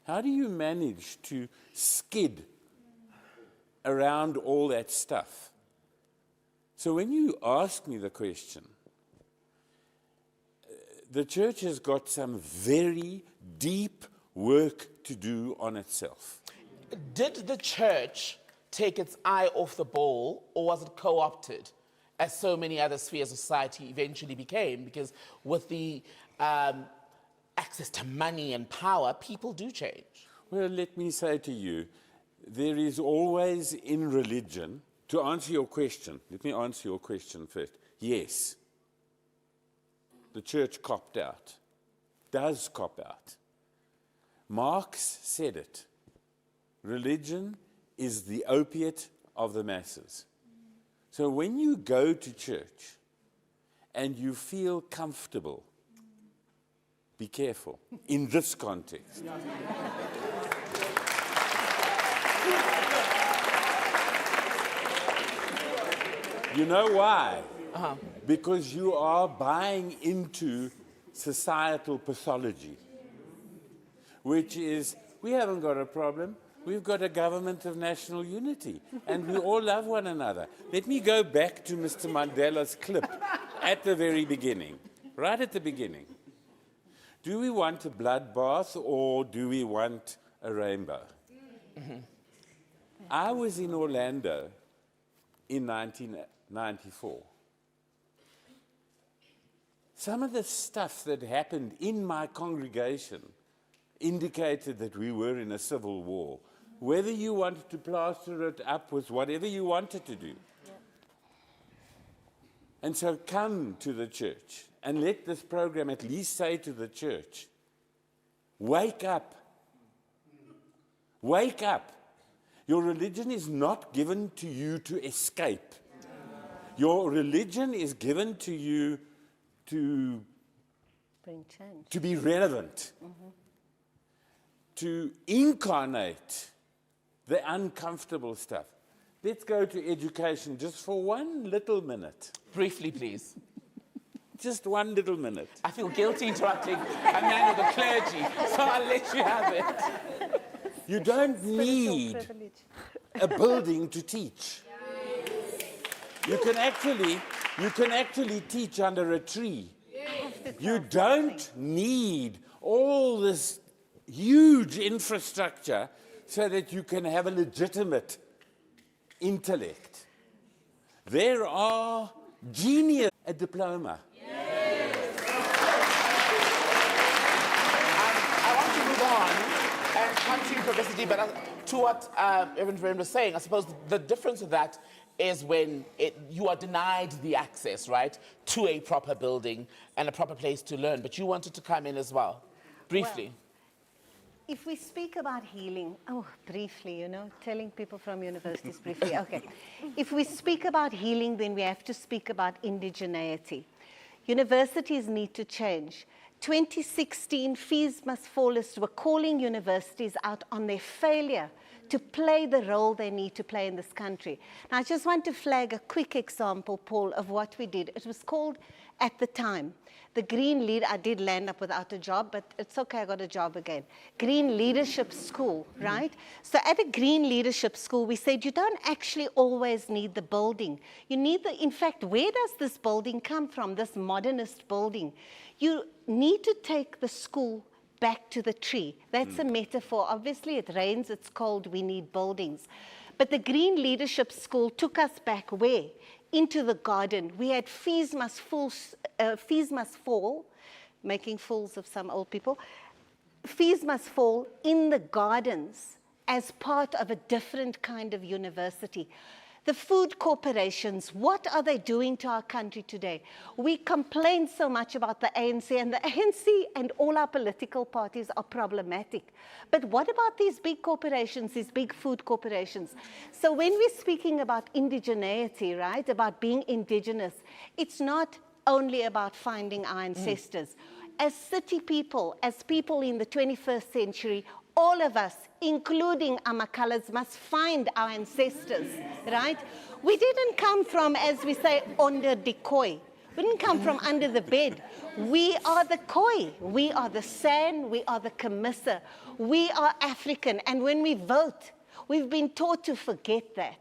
How do you manage to skid around all that stuff? So when you ask me the question, the church has got some very deep work to do on itself. Did the church take its eye off the ball, or was it co-opted, as so many other spheres of society eventually became? Because with the access to money and power, people do change. Well, let me say to you, there is always in religion, to answer your question, let me answer your question first. Yes, the church copped out, does cop out. Marx said it. Religion is the opiate of the masses. So when you go to church and you feel comfortable, be careful in this context. You know why? Because you are buying into societal pathology, which is, we haven't got a problem. We've got a government of national unity, and we all love one another. Let me go back to Mr. Mandela's clip at the very beginning, right at the beginning. Do we want a bloodbath or do we want a rainbow? I was in Orlando in 1994. Some of the stuff that happened in my congregation indicated that we were in a civil war. Whether you wanted to plaster it up was whatever you wanted to do. And so come to the church and let this program at least say to the church, wake up. Wake up. Your religion is not given to you to escape. Your religion is given to you to bring change, to be relevant, to incarnate the uncomfortable stuff. Let's go to education just for 1 little minute. Briefly, please. Just 1 little minute. I feel guilty interrupting a man of the clergy, so I'll let you have it. You don't need a building to teach. You can actually teach under a tree. You don't need all this huge infrastructure so that you can have a legitimate intellect. There are genius, a diploma. I want to move on and come to university, but to what Reverend Verryn was saying, I suppose the difference with that is when you are denied the access, right, to a proper building and a proper place to learn. But you wanted to come in as well, briefly. Well, if we speak about healing, briefly, telling people from universities briefly, okay. If we speak about healing, then we have to speak about indigeneity. Universities need to change. 2016, fees must fall as were calling universities out on their failure to play the role they need to play in this country. Now, I just want to flag a quick example, Paul, of what we did. It was called, at the time, the Green Lead. I did land up without a job, but it's okay, I got a job again. Green Leadership School, right? So at a Green Leadership School, we said you don't actually always need the building. You need in fact, where does this building come from, this modernist building? You need to take the school back to the tree. That's a metaphor. Obviously, it rains, it's cold, we need buildings. But the Green Leadership School took us back where? Into the garden. We had fees must fall, making fools of some old people. Fees must fall in the gardens as part of a different kind of university. The food corporations, what are they doing to our country today? We complain so much about the ANC, and the ANC and all our political parties are problematic. But what about these big corporations, these big food corporations? So when we're speaking about indigeneity, right, about being indigenous, it's not only about finding our ancestors. As city people, as people in the 21st century, all of us, including Amakalas, must find our ancestors, right? We didn't come from, as we say, under the koi. We didn't come from under the bed. We are the koi. We are the San. We are the Kamissa. We are African. And when we vote, we've been taught to forget that.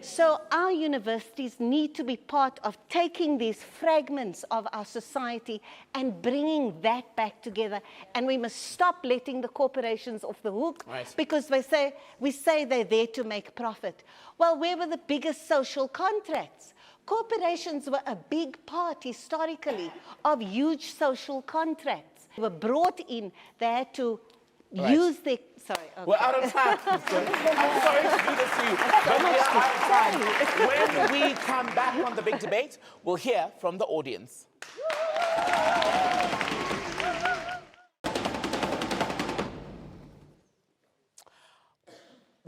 So our universities need to be part of taking these fragments of our society and bringing that back together. And we must stop letting the corporations off the hook, because we say they're there to make profit. Well, where were the biggest social contracts? Corporations were a big part historically of huge social contracts. They were brought in, they had to use their... Sorry. Okay. We're out of time. I'm sorry to do this to you, but we are out of time. When we come back on the big debate, we'll hear from the audience.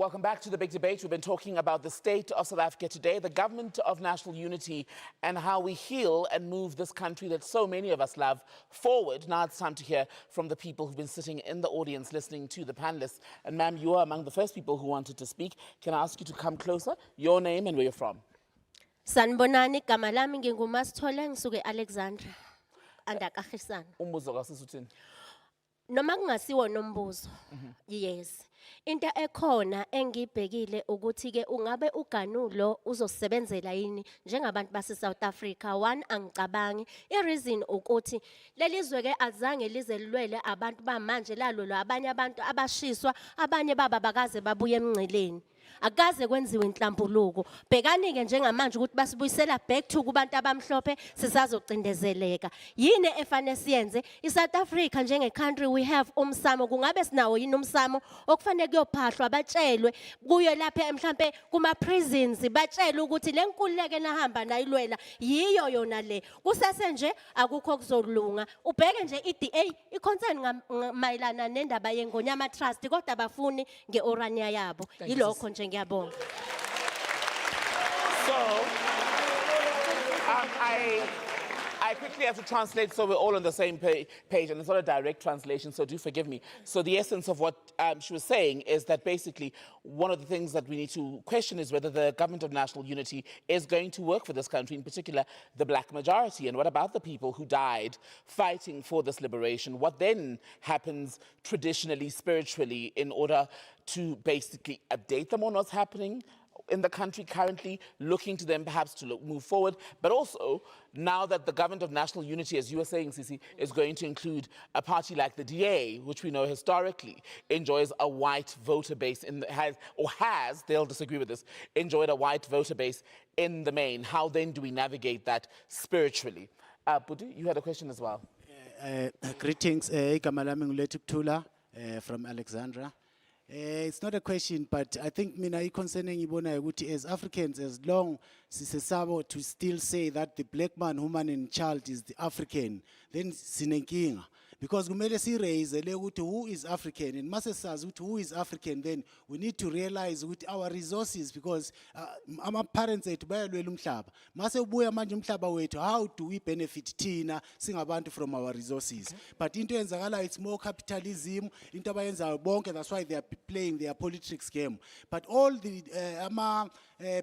Welcome back to the big debate. We've been talking about the state of South Africa today, the government of national unity, and how we heal and move this country that so many of us love forward. Now it's time to hear from the people who've been sitting in the audience listening to the panelists. And ma'am, you are among the first people who wanted to speak. Can I ask you to come closer? Your name and where you're from. Sanibonani, gama lami nginguMasithole ngisuke Alexandra. Andakakhisana. Umbuzo kaSisuthini. Noma kungasiwo nombuzo. Yes. Into ekhona engibhekile ukuthi ke ungabe uganulo uzosebenzela yini njengabantu base South Africa. One angicabangi. I-reason ukuthi lelizwe ke azange lize lilwele abantu bamanje lalolo abanye abantu abashiswa abanye baba bakaze babuye emngceleni. Akaze kwenziwe inhlampuluko. Bhekani ke njengamanje ukuthi basibuyisela back to kubantu abamhlophe sisazocindezeleka. Yini efanele siyenze? iSouth Africa njenge country we have umsamo. Kungabe sinawo yini umsamo okufanele kuyophahlwa batshelwe kuyo lapha mhlambe kuma prisons batshelwe ukuthi lenkululeko nahamba nayilwela yiyo yona le. Kusase nje akukho kuzolunga. Ubheke nje iDA iconcern mayelana nendaba yengonyama trust kodwa bafuni ngeorania yabo. Yilokho nje ngiyabonga. So, I quickly have to translate so we're all on the same page, and it's not a direct translation, so do forgive me. So the essence of what she was saying is that basically one of the things that we need to question is whether the government of national unity is going to work for this country, in particular the black majority. And what about the people who died fighting for this liberation? What then happens traditionally, spiritually, in order to basically update them on what's happening in the country currently, looking to them perhaps to move forward, but also now that the government of national unity, as you were saying, Sisi, is going to include a party like the DA, which we know historically enjoys a white voter base, they'll disagree with this, enjoyed a white voter base in the main. How then do we navigate that spiritually? Budi, you had a question as well. Greetings, Gamalami Nguletuktula from Alexandra. It's not a question, but I think mina concerning ibona ukuthi as Africans, as long sisesabo to still say that the black man, woman, and child is the African, then sinenkinga. Because kumele si raise who is African, and mase says who is African, then we need to realize with our resources, because our parents say to bayalwela umhlaba. Mase ubuya manje umhlaba wethu, how do we benefit tina singabantu from our resources? Okay. But into enzakala it's more capitalism, into abayenza bonke, that's why they are playing their politics game. But all the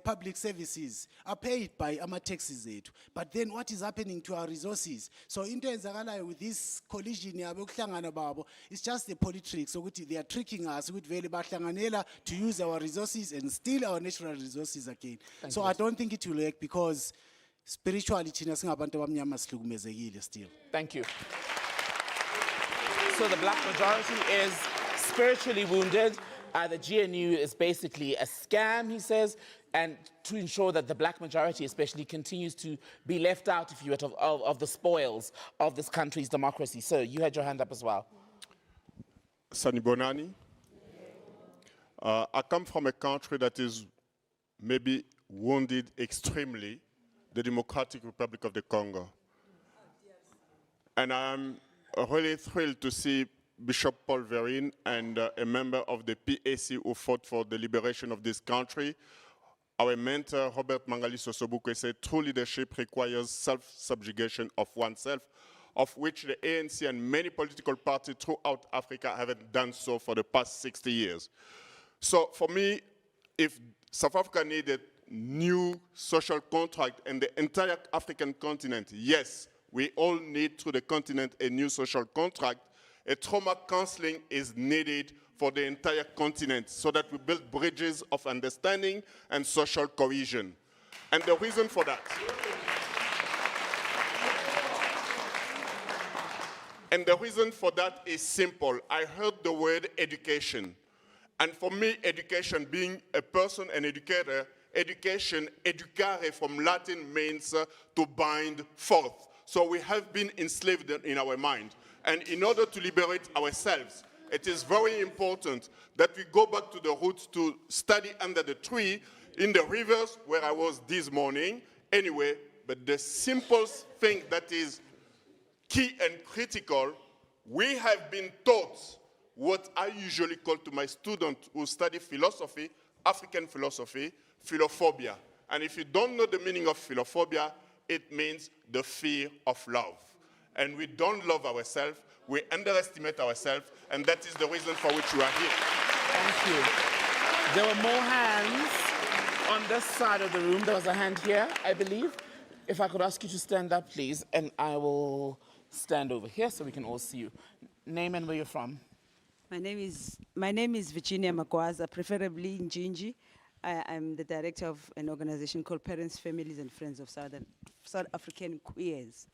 public services are paid by our taxes. But then what is happening to our resources? So into enzakala with this collision, it's just the politics. So they are tricking us to use our resources and steal our natural resources again. So I don't think it will work because spiritually, still. Thank you. So the black majority is spiritually wounded. The GNU is basically a scam, he says, and to ensure that the black majority especially continues to be left out, if you will, of the spoils of this country's democracy. So you had your hand up as well. Sanibonani. I come from a country that is maybe wounded extremely, the Democratic Republic of the Congo. And I'm really thrilled to see Bishop Paul Verryn and a member of the PAC who fought for the liberation of this country. Our mentor, Robert Mangaliso Sobukwe, said true leadership requires self-subjugation of oneself, of which the ANC and many political parties throughout Africa haven't done so for the past 60 years. So for me, if South Africa needed new social contract and the entire African continent, yes, we all need through the continent a new social contract. A trauma counseling is needed for the entire continent so that we build bridges of understanding and social cohesion. And the reason for that, is simple. I heard the word education. And for me, education, being a person, an educator, education, educare from Latin means to bind forth. So we have been enslaved in our mind. And in order to liberate ourselves, it is very important that we go back to the roots to study under the tree, in the rivers where I was this morning. Anyway, but the simple thing that is key and critical, we have been taught what I usually call to my students who study philosophy, African philosophy, philophobia. And if you don't know the meaning of philophobia, it means the fear of love. And we don't love ourselves, we underestimate ourselves, and that is the reason for which we are here. Thank you. There were more hands on this side of the room. There was a hand here, I believe. If I could ask you to stand up, please, and I will stand over here so we can all see you. Name and where you're from. My name is Virginia Magwaza, preferably in Njinji. I'm the director of an organization called Parents, Families and Friends of South African Queers.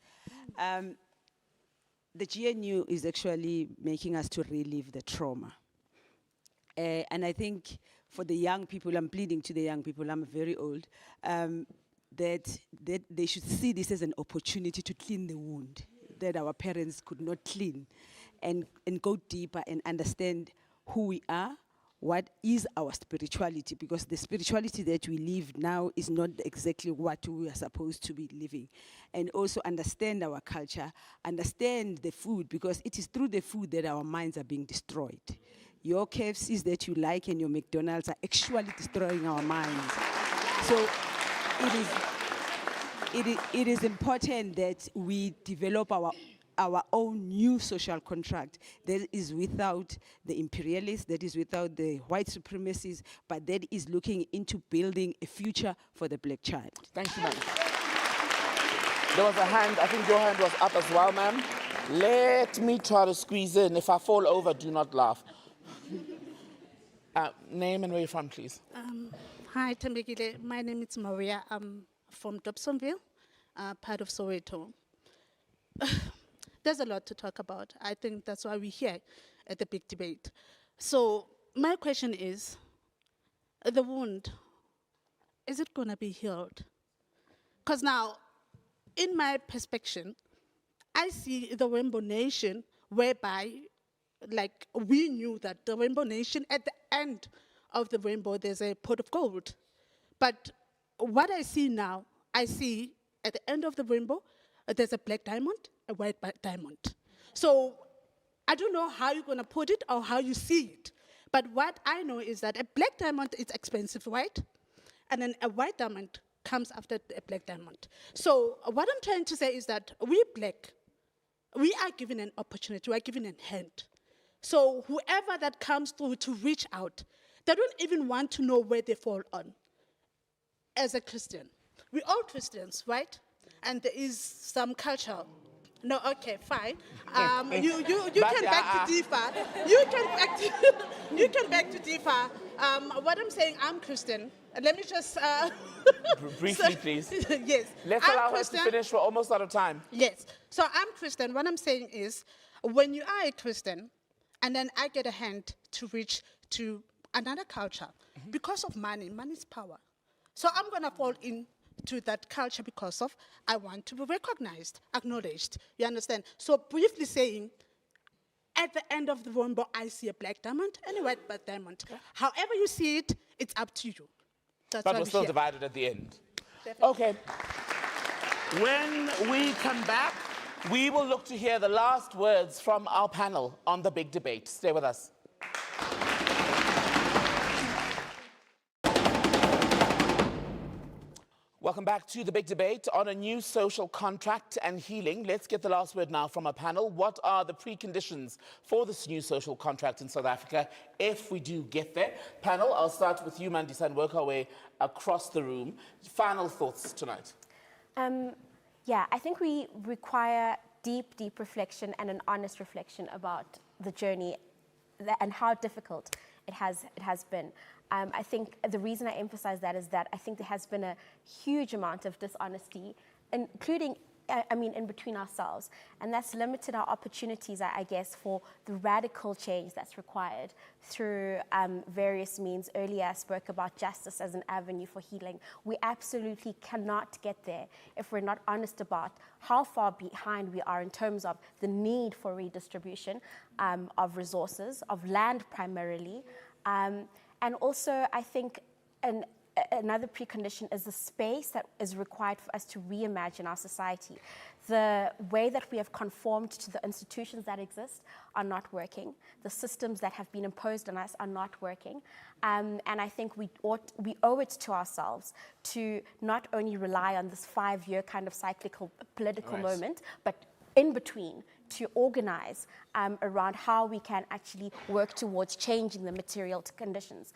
The GNU is actually making us to relive the trauma. And I think for the young people, I'm pleading to the young people, I'm very old, that they should see this as an opportunity to clean the wound that our parents could not clean, and go deeper and understand who we are, what is our spirituality, because the spirituality that we live now is not exactly what we are supposed to be living. And also understand our culture, understand the food, because it is through the food that our minds are being destroyed. Your KFCs that you like and your McDonald's are actually destroying our minds. So it is important that we develop our own new social contract that is without the imperialists, that is without the white supremacists, but that is looking into building a future for the black child. Thank you, ma'am. There was a hand, I think your hand was up as well, ma'am. Let me try to squeeze in. If I fall over, do not laugh. Name and where you're from, please. Hi, Tembekile. My name is Maria. I'm from Dobsonville, part of Soweto. There's a lot to talk about. I think that's why we're here at the big debate. So my question is, the wound, is it going to be healed? Because now, in my perspective, I see the Rainbow Nation whereby, like, we knew that the Rainbow Nation, at the end of the rainbow, there's a pot of gold. But what I see now, I see at the end of the rainbow, there's a black diamond, a white diamond. So I don't know how you're going to put it or how you see it. But what I know is that a black diamond is expensive, right? And then a white diamond comes after a black diamond. So what I'm trying to say is that we black, we are given an opportunity, we are given a hand. So whoever that comes through to reach out, they don't even want to know where they fall on. As a Christian, we're all Christians, right? And there is some culture. No, okay, fine. You can back to differ. You can back to differ. What I'm saying, I'm Christian. Let me just briefly, please. Yes. Let's allow her to finish. We're almost out of time. Yes. So I'm Christian. What I'm saying is, when you are a Christian, and then I get a hand to reach to another culture, because of money is power. So I'm going to fall into that culture because of I want to be recognized, acknowledged. You understand? So briefly saying, at the end of the rainbow, I see a black diamond and a white diamond. However you see it, it's up to you. That's but we're still divided at the end. Definitely. Okay. When we come back, we will look to hear the last words from our panel on the big debate. Stay with us. Welcome back to the big debate on a new social contract and healing. Let's get the last word now from our panel. What are the preconditions for this new social contract in South Africa if we do get there? Panel, I'll start with you, Mandisa, and work our way across the room. Final thoughts tonight. Yeah, I think we require deep reflection and an honest reflection about the journey and how difficult it has been. I think the reason I emphasize that is that I think there has been a huge amount of dishonesty, including, in between ourselves. And that's limited our opportunities, I guess, for the radical change that's required through various means. Earlier, I spoke about justice as an avenue for healing. We absolutely cannot get there if we're not honest about how far behind we are in terms of the need for redistribution of resources, of land primarily. And also, I think another precondition is the space that is required for us to reimagine our society. The way that we have conformed to the institutions that exist are not working. The systems that have been imposed on us are not working. And I think we owe it to ourselves to not only rely on this 5-year kind of cyclical political moment, but in between, to organize around how we can actually work towards changing the material conditions,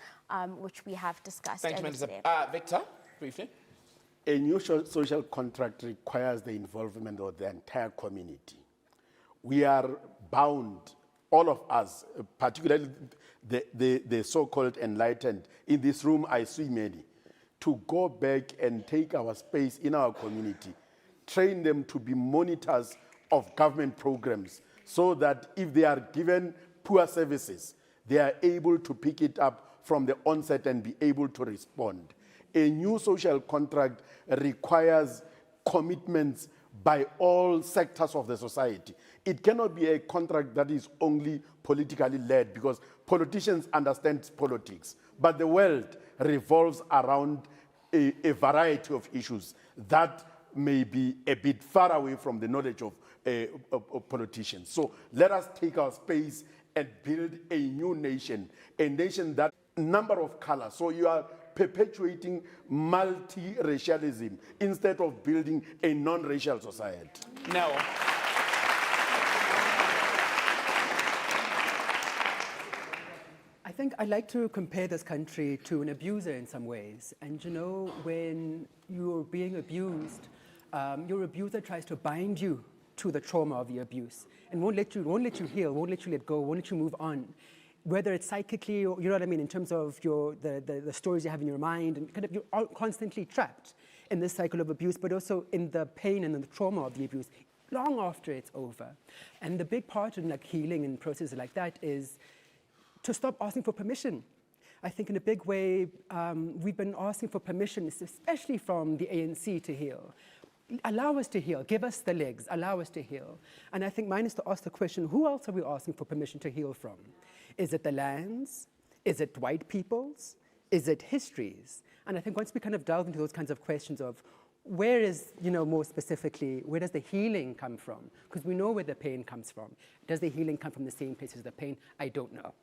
which we have discussed. Thank you, earlier Mandisa. today. Victor, briefly. A new social contract requires the involvement of the entire community. We are bound, all of us, particularly the so-called enlightened, in this room I see many, to go back and take our space in our community, train them to be monitors of government programs, so that if they are given poor services, they are able to pick it up from the onset and be able to respond. A new social contract requires commitments by all sectors of the society. It cannot be a contract that is only politically led, because politicians understand politics, but the world revolves around a variety of issues that may be a bit far away from the knowledge of politicians. So let us take our space and build a new nation, a nation that number of colors. So you are perpetuating multi-racialism instead of building a non-racial society. No. I think I'd like to compare this country to an abuser in some ways. And you know, when you're being abused, your abuser tries to bind you to the trauma of the abuse and won't let you heal, won't let you let go, won't let you move on. Whether it's psychically, or, you know what I mean, in terms of the stories you have in your mind, and kind of you're constantly trapped in this cycle of abuse, but also in the pain and the trauma of the abuse long after it's over. And the big part in like healing and processes like that is to stop asking for permission. I think in a big way, we've been asking for permission, especially from the ANC, to heal. Allow us to heal, give us the legs, allow us to heal. And I think mine is to ask the question, who else are we asking for permission to heal from? Is it the lands? Is it white peoples? Is it histories? And I think once we kind of delve into those kinds of questions of where is, you know, more specifically, where does the healing come from? Because we know where the pain comes from. Does the healing come from the same place as the pain? I don't know.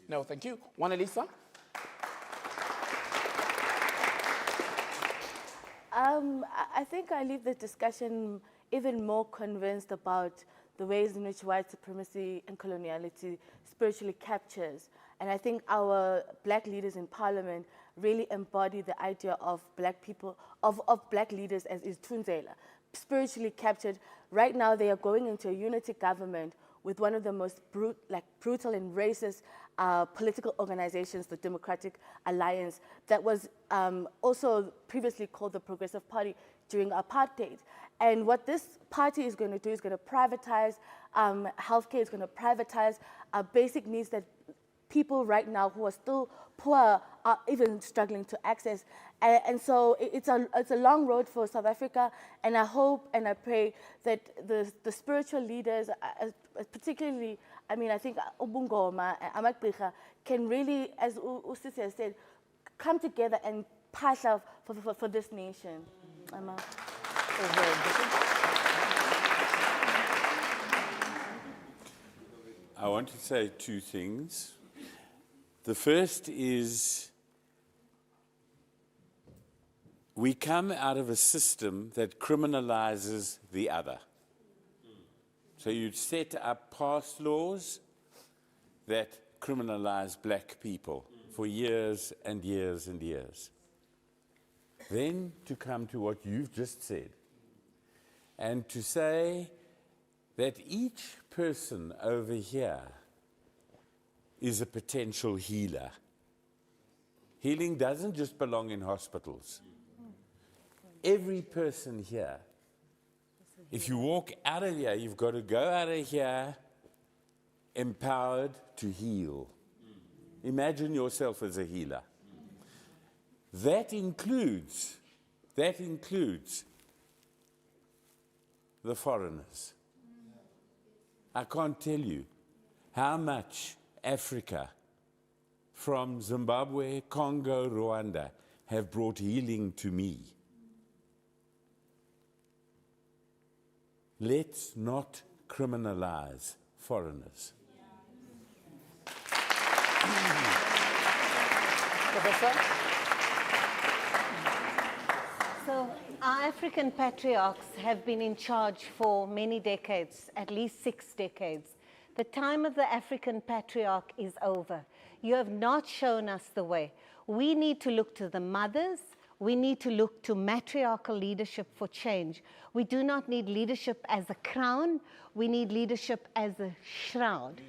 No, thank you. Wanelisa? I think I leave the discussion even more convinced about the ways in which white supremacy and coloniality spiritually captures. And I think our black leaders in parliament really embody the idea of black people, of black leaders as is Tunzela, spiritually captured. Right now they are going into a unity government with one of the most brutal and racist political organizations, the Democratic Alliance, that was also previously called the Progressive Party during apartheid. And what this party is going to do is going to privatize healthcare, it's going to privatize basic needs that people right now who are still poor are even struggling to access. And so it's a long road for South Africa, and I hope and I pray that the spiritual leaders, particularly, I mean, I think Ubungoma and Amagbricha can really, as Usisi has said, come together and pass out for this nation. I want to say two things. The first is we come out of a system that criminalizes the other. So you set up past laws that criminalize black people for years and years and years. Then to come to what you've just said, and to say that each person over here is a potential healer. Healing doesn't just belong in hospitals. Every person here, if you walk out of here, you've got to go out of here empowered to heal. Imagine yourself as a healer. That includes the foreigners. I can't tell you how much Africa, from Zimbabwe, Congo, Rwanda, have brought healing to me. Let's not criminalize foreigners. Professor? So our African patriarchs have been in charge for many decades, at least 6 decades. The time of the African patriarch is over. You have not shown us the way. We need to look to the mothers. We need to look to matriarchal leadership for change. We do not need leadership as a crown. We need leadership as a shroud.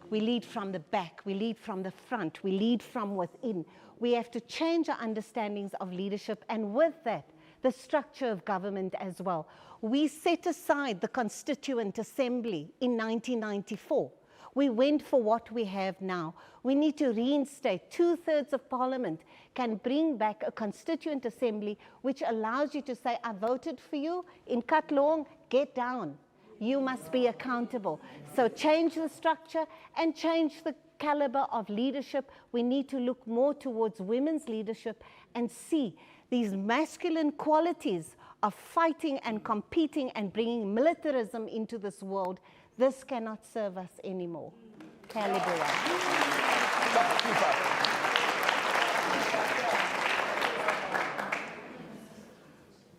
We lead from the back. We lead from the front. We lead from within. We have to change our understandings of leadership, and with that, the structure of government as well. We set aside the Constituent Assembly in 1994. We went for what we have now. We need to reinstate 2/3 of Parliament can bring back a Constituent Assembly which allows you to say, I voted for you, in Katlong, get down. You must be accountable. So change the structure and change the caliber of leadership. We need to look more towards women's leadership and see these masculine qualities of fighting and competing and bringing militarism into this world. This cannot serve us anymore. Kalibua.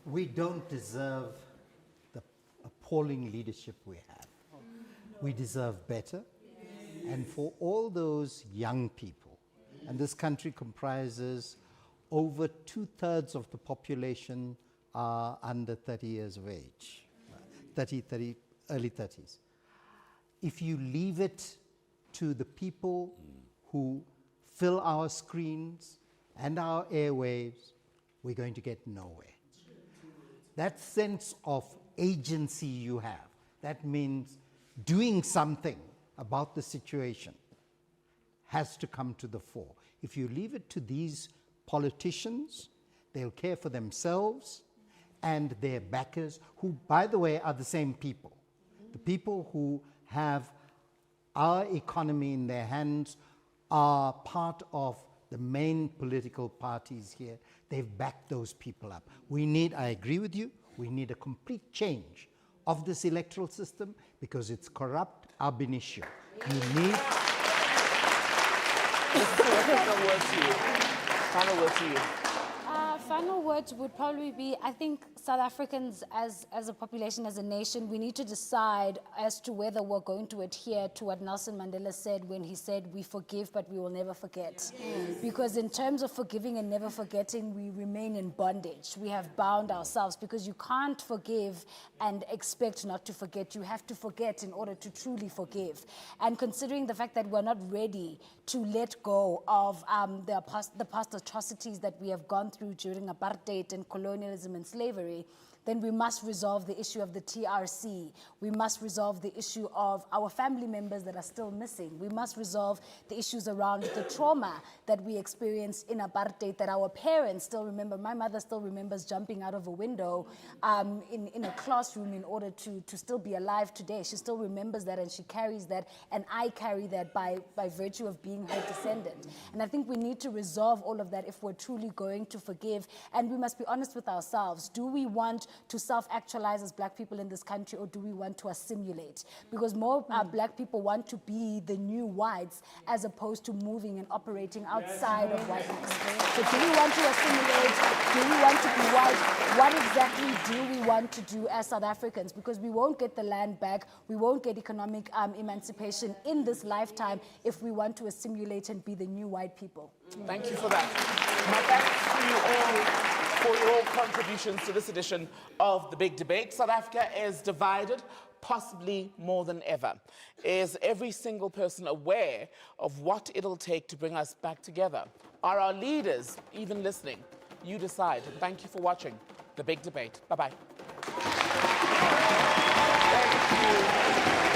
We don't deserve the appalling leadership we have. We deserve better. And for all those young people, and this country comprises over 2/3 of the population are under 30 years of age, early 30s. If you leave it to the people who fill our screens and our airwaves, we're going to get nowhere. That sense of agency you have, that means doing something about the situation, has to come to the fore. If you leave it to these politicians, they'll care for themselves and their backers, who, by the way, are the same people. The people who have our economy in their hands are part of the main political parties here. They've backed those people up. We need, I agree with you, we need a complete change of this electoral system because it's corrupt ab initio. You need... Final word to you. Final word to you. Final words would probably be, I think South Africans as a population, as a nation, we need to decide as to whether we're going to adhere to what Nelson Mandela said when he said, we forgive, but we will never forget. Yes. Because in terms of forgiving and never forgetting, we remain in bondage. We have bound ourselves because you can't forgive and expect not to forget. You have to forget in order to truly forgive. And considering the fact that we're not ready to let go of the past atrocities that we have gone through during apartheid and colonialism and slavery, then we must resolve the issue of the TRC. We must resolve the issue of our family members that are still missing. We must resolve the issues around the trauma that we experienced in apartheid, that our parents still remember. My mother still remembers jumping out of a window in a classroom in order to still be alive today. She still remembers that and she carries that, and I carry that by virtue of being her descendant. And I think we need to resolve all of that if we're truly going to forgive. And we must be honest with ourselves. Do we want to self-actualize as black people in this country, or do we want to assimilate? Because more black people want to be the new whites as opposed to moving and operating outside of whiteness. So do we want to assimilate? Do we want to be white? What exactly do we want to do as South Africans? Because we won't get the land back, we won't get economic emancipation in this lifetime if we want to assimilate and be the new white people. Thank you for that. My thanks to you all for your contributions to this edition of The Big Debate. South Africa is divided, possibly more than ever. Is every single person aware of what it'll take to bring us back together? Are our leaders even listening? You decide. Thank you for watching The Big Debate. Bye-bye. Thank you.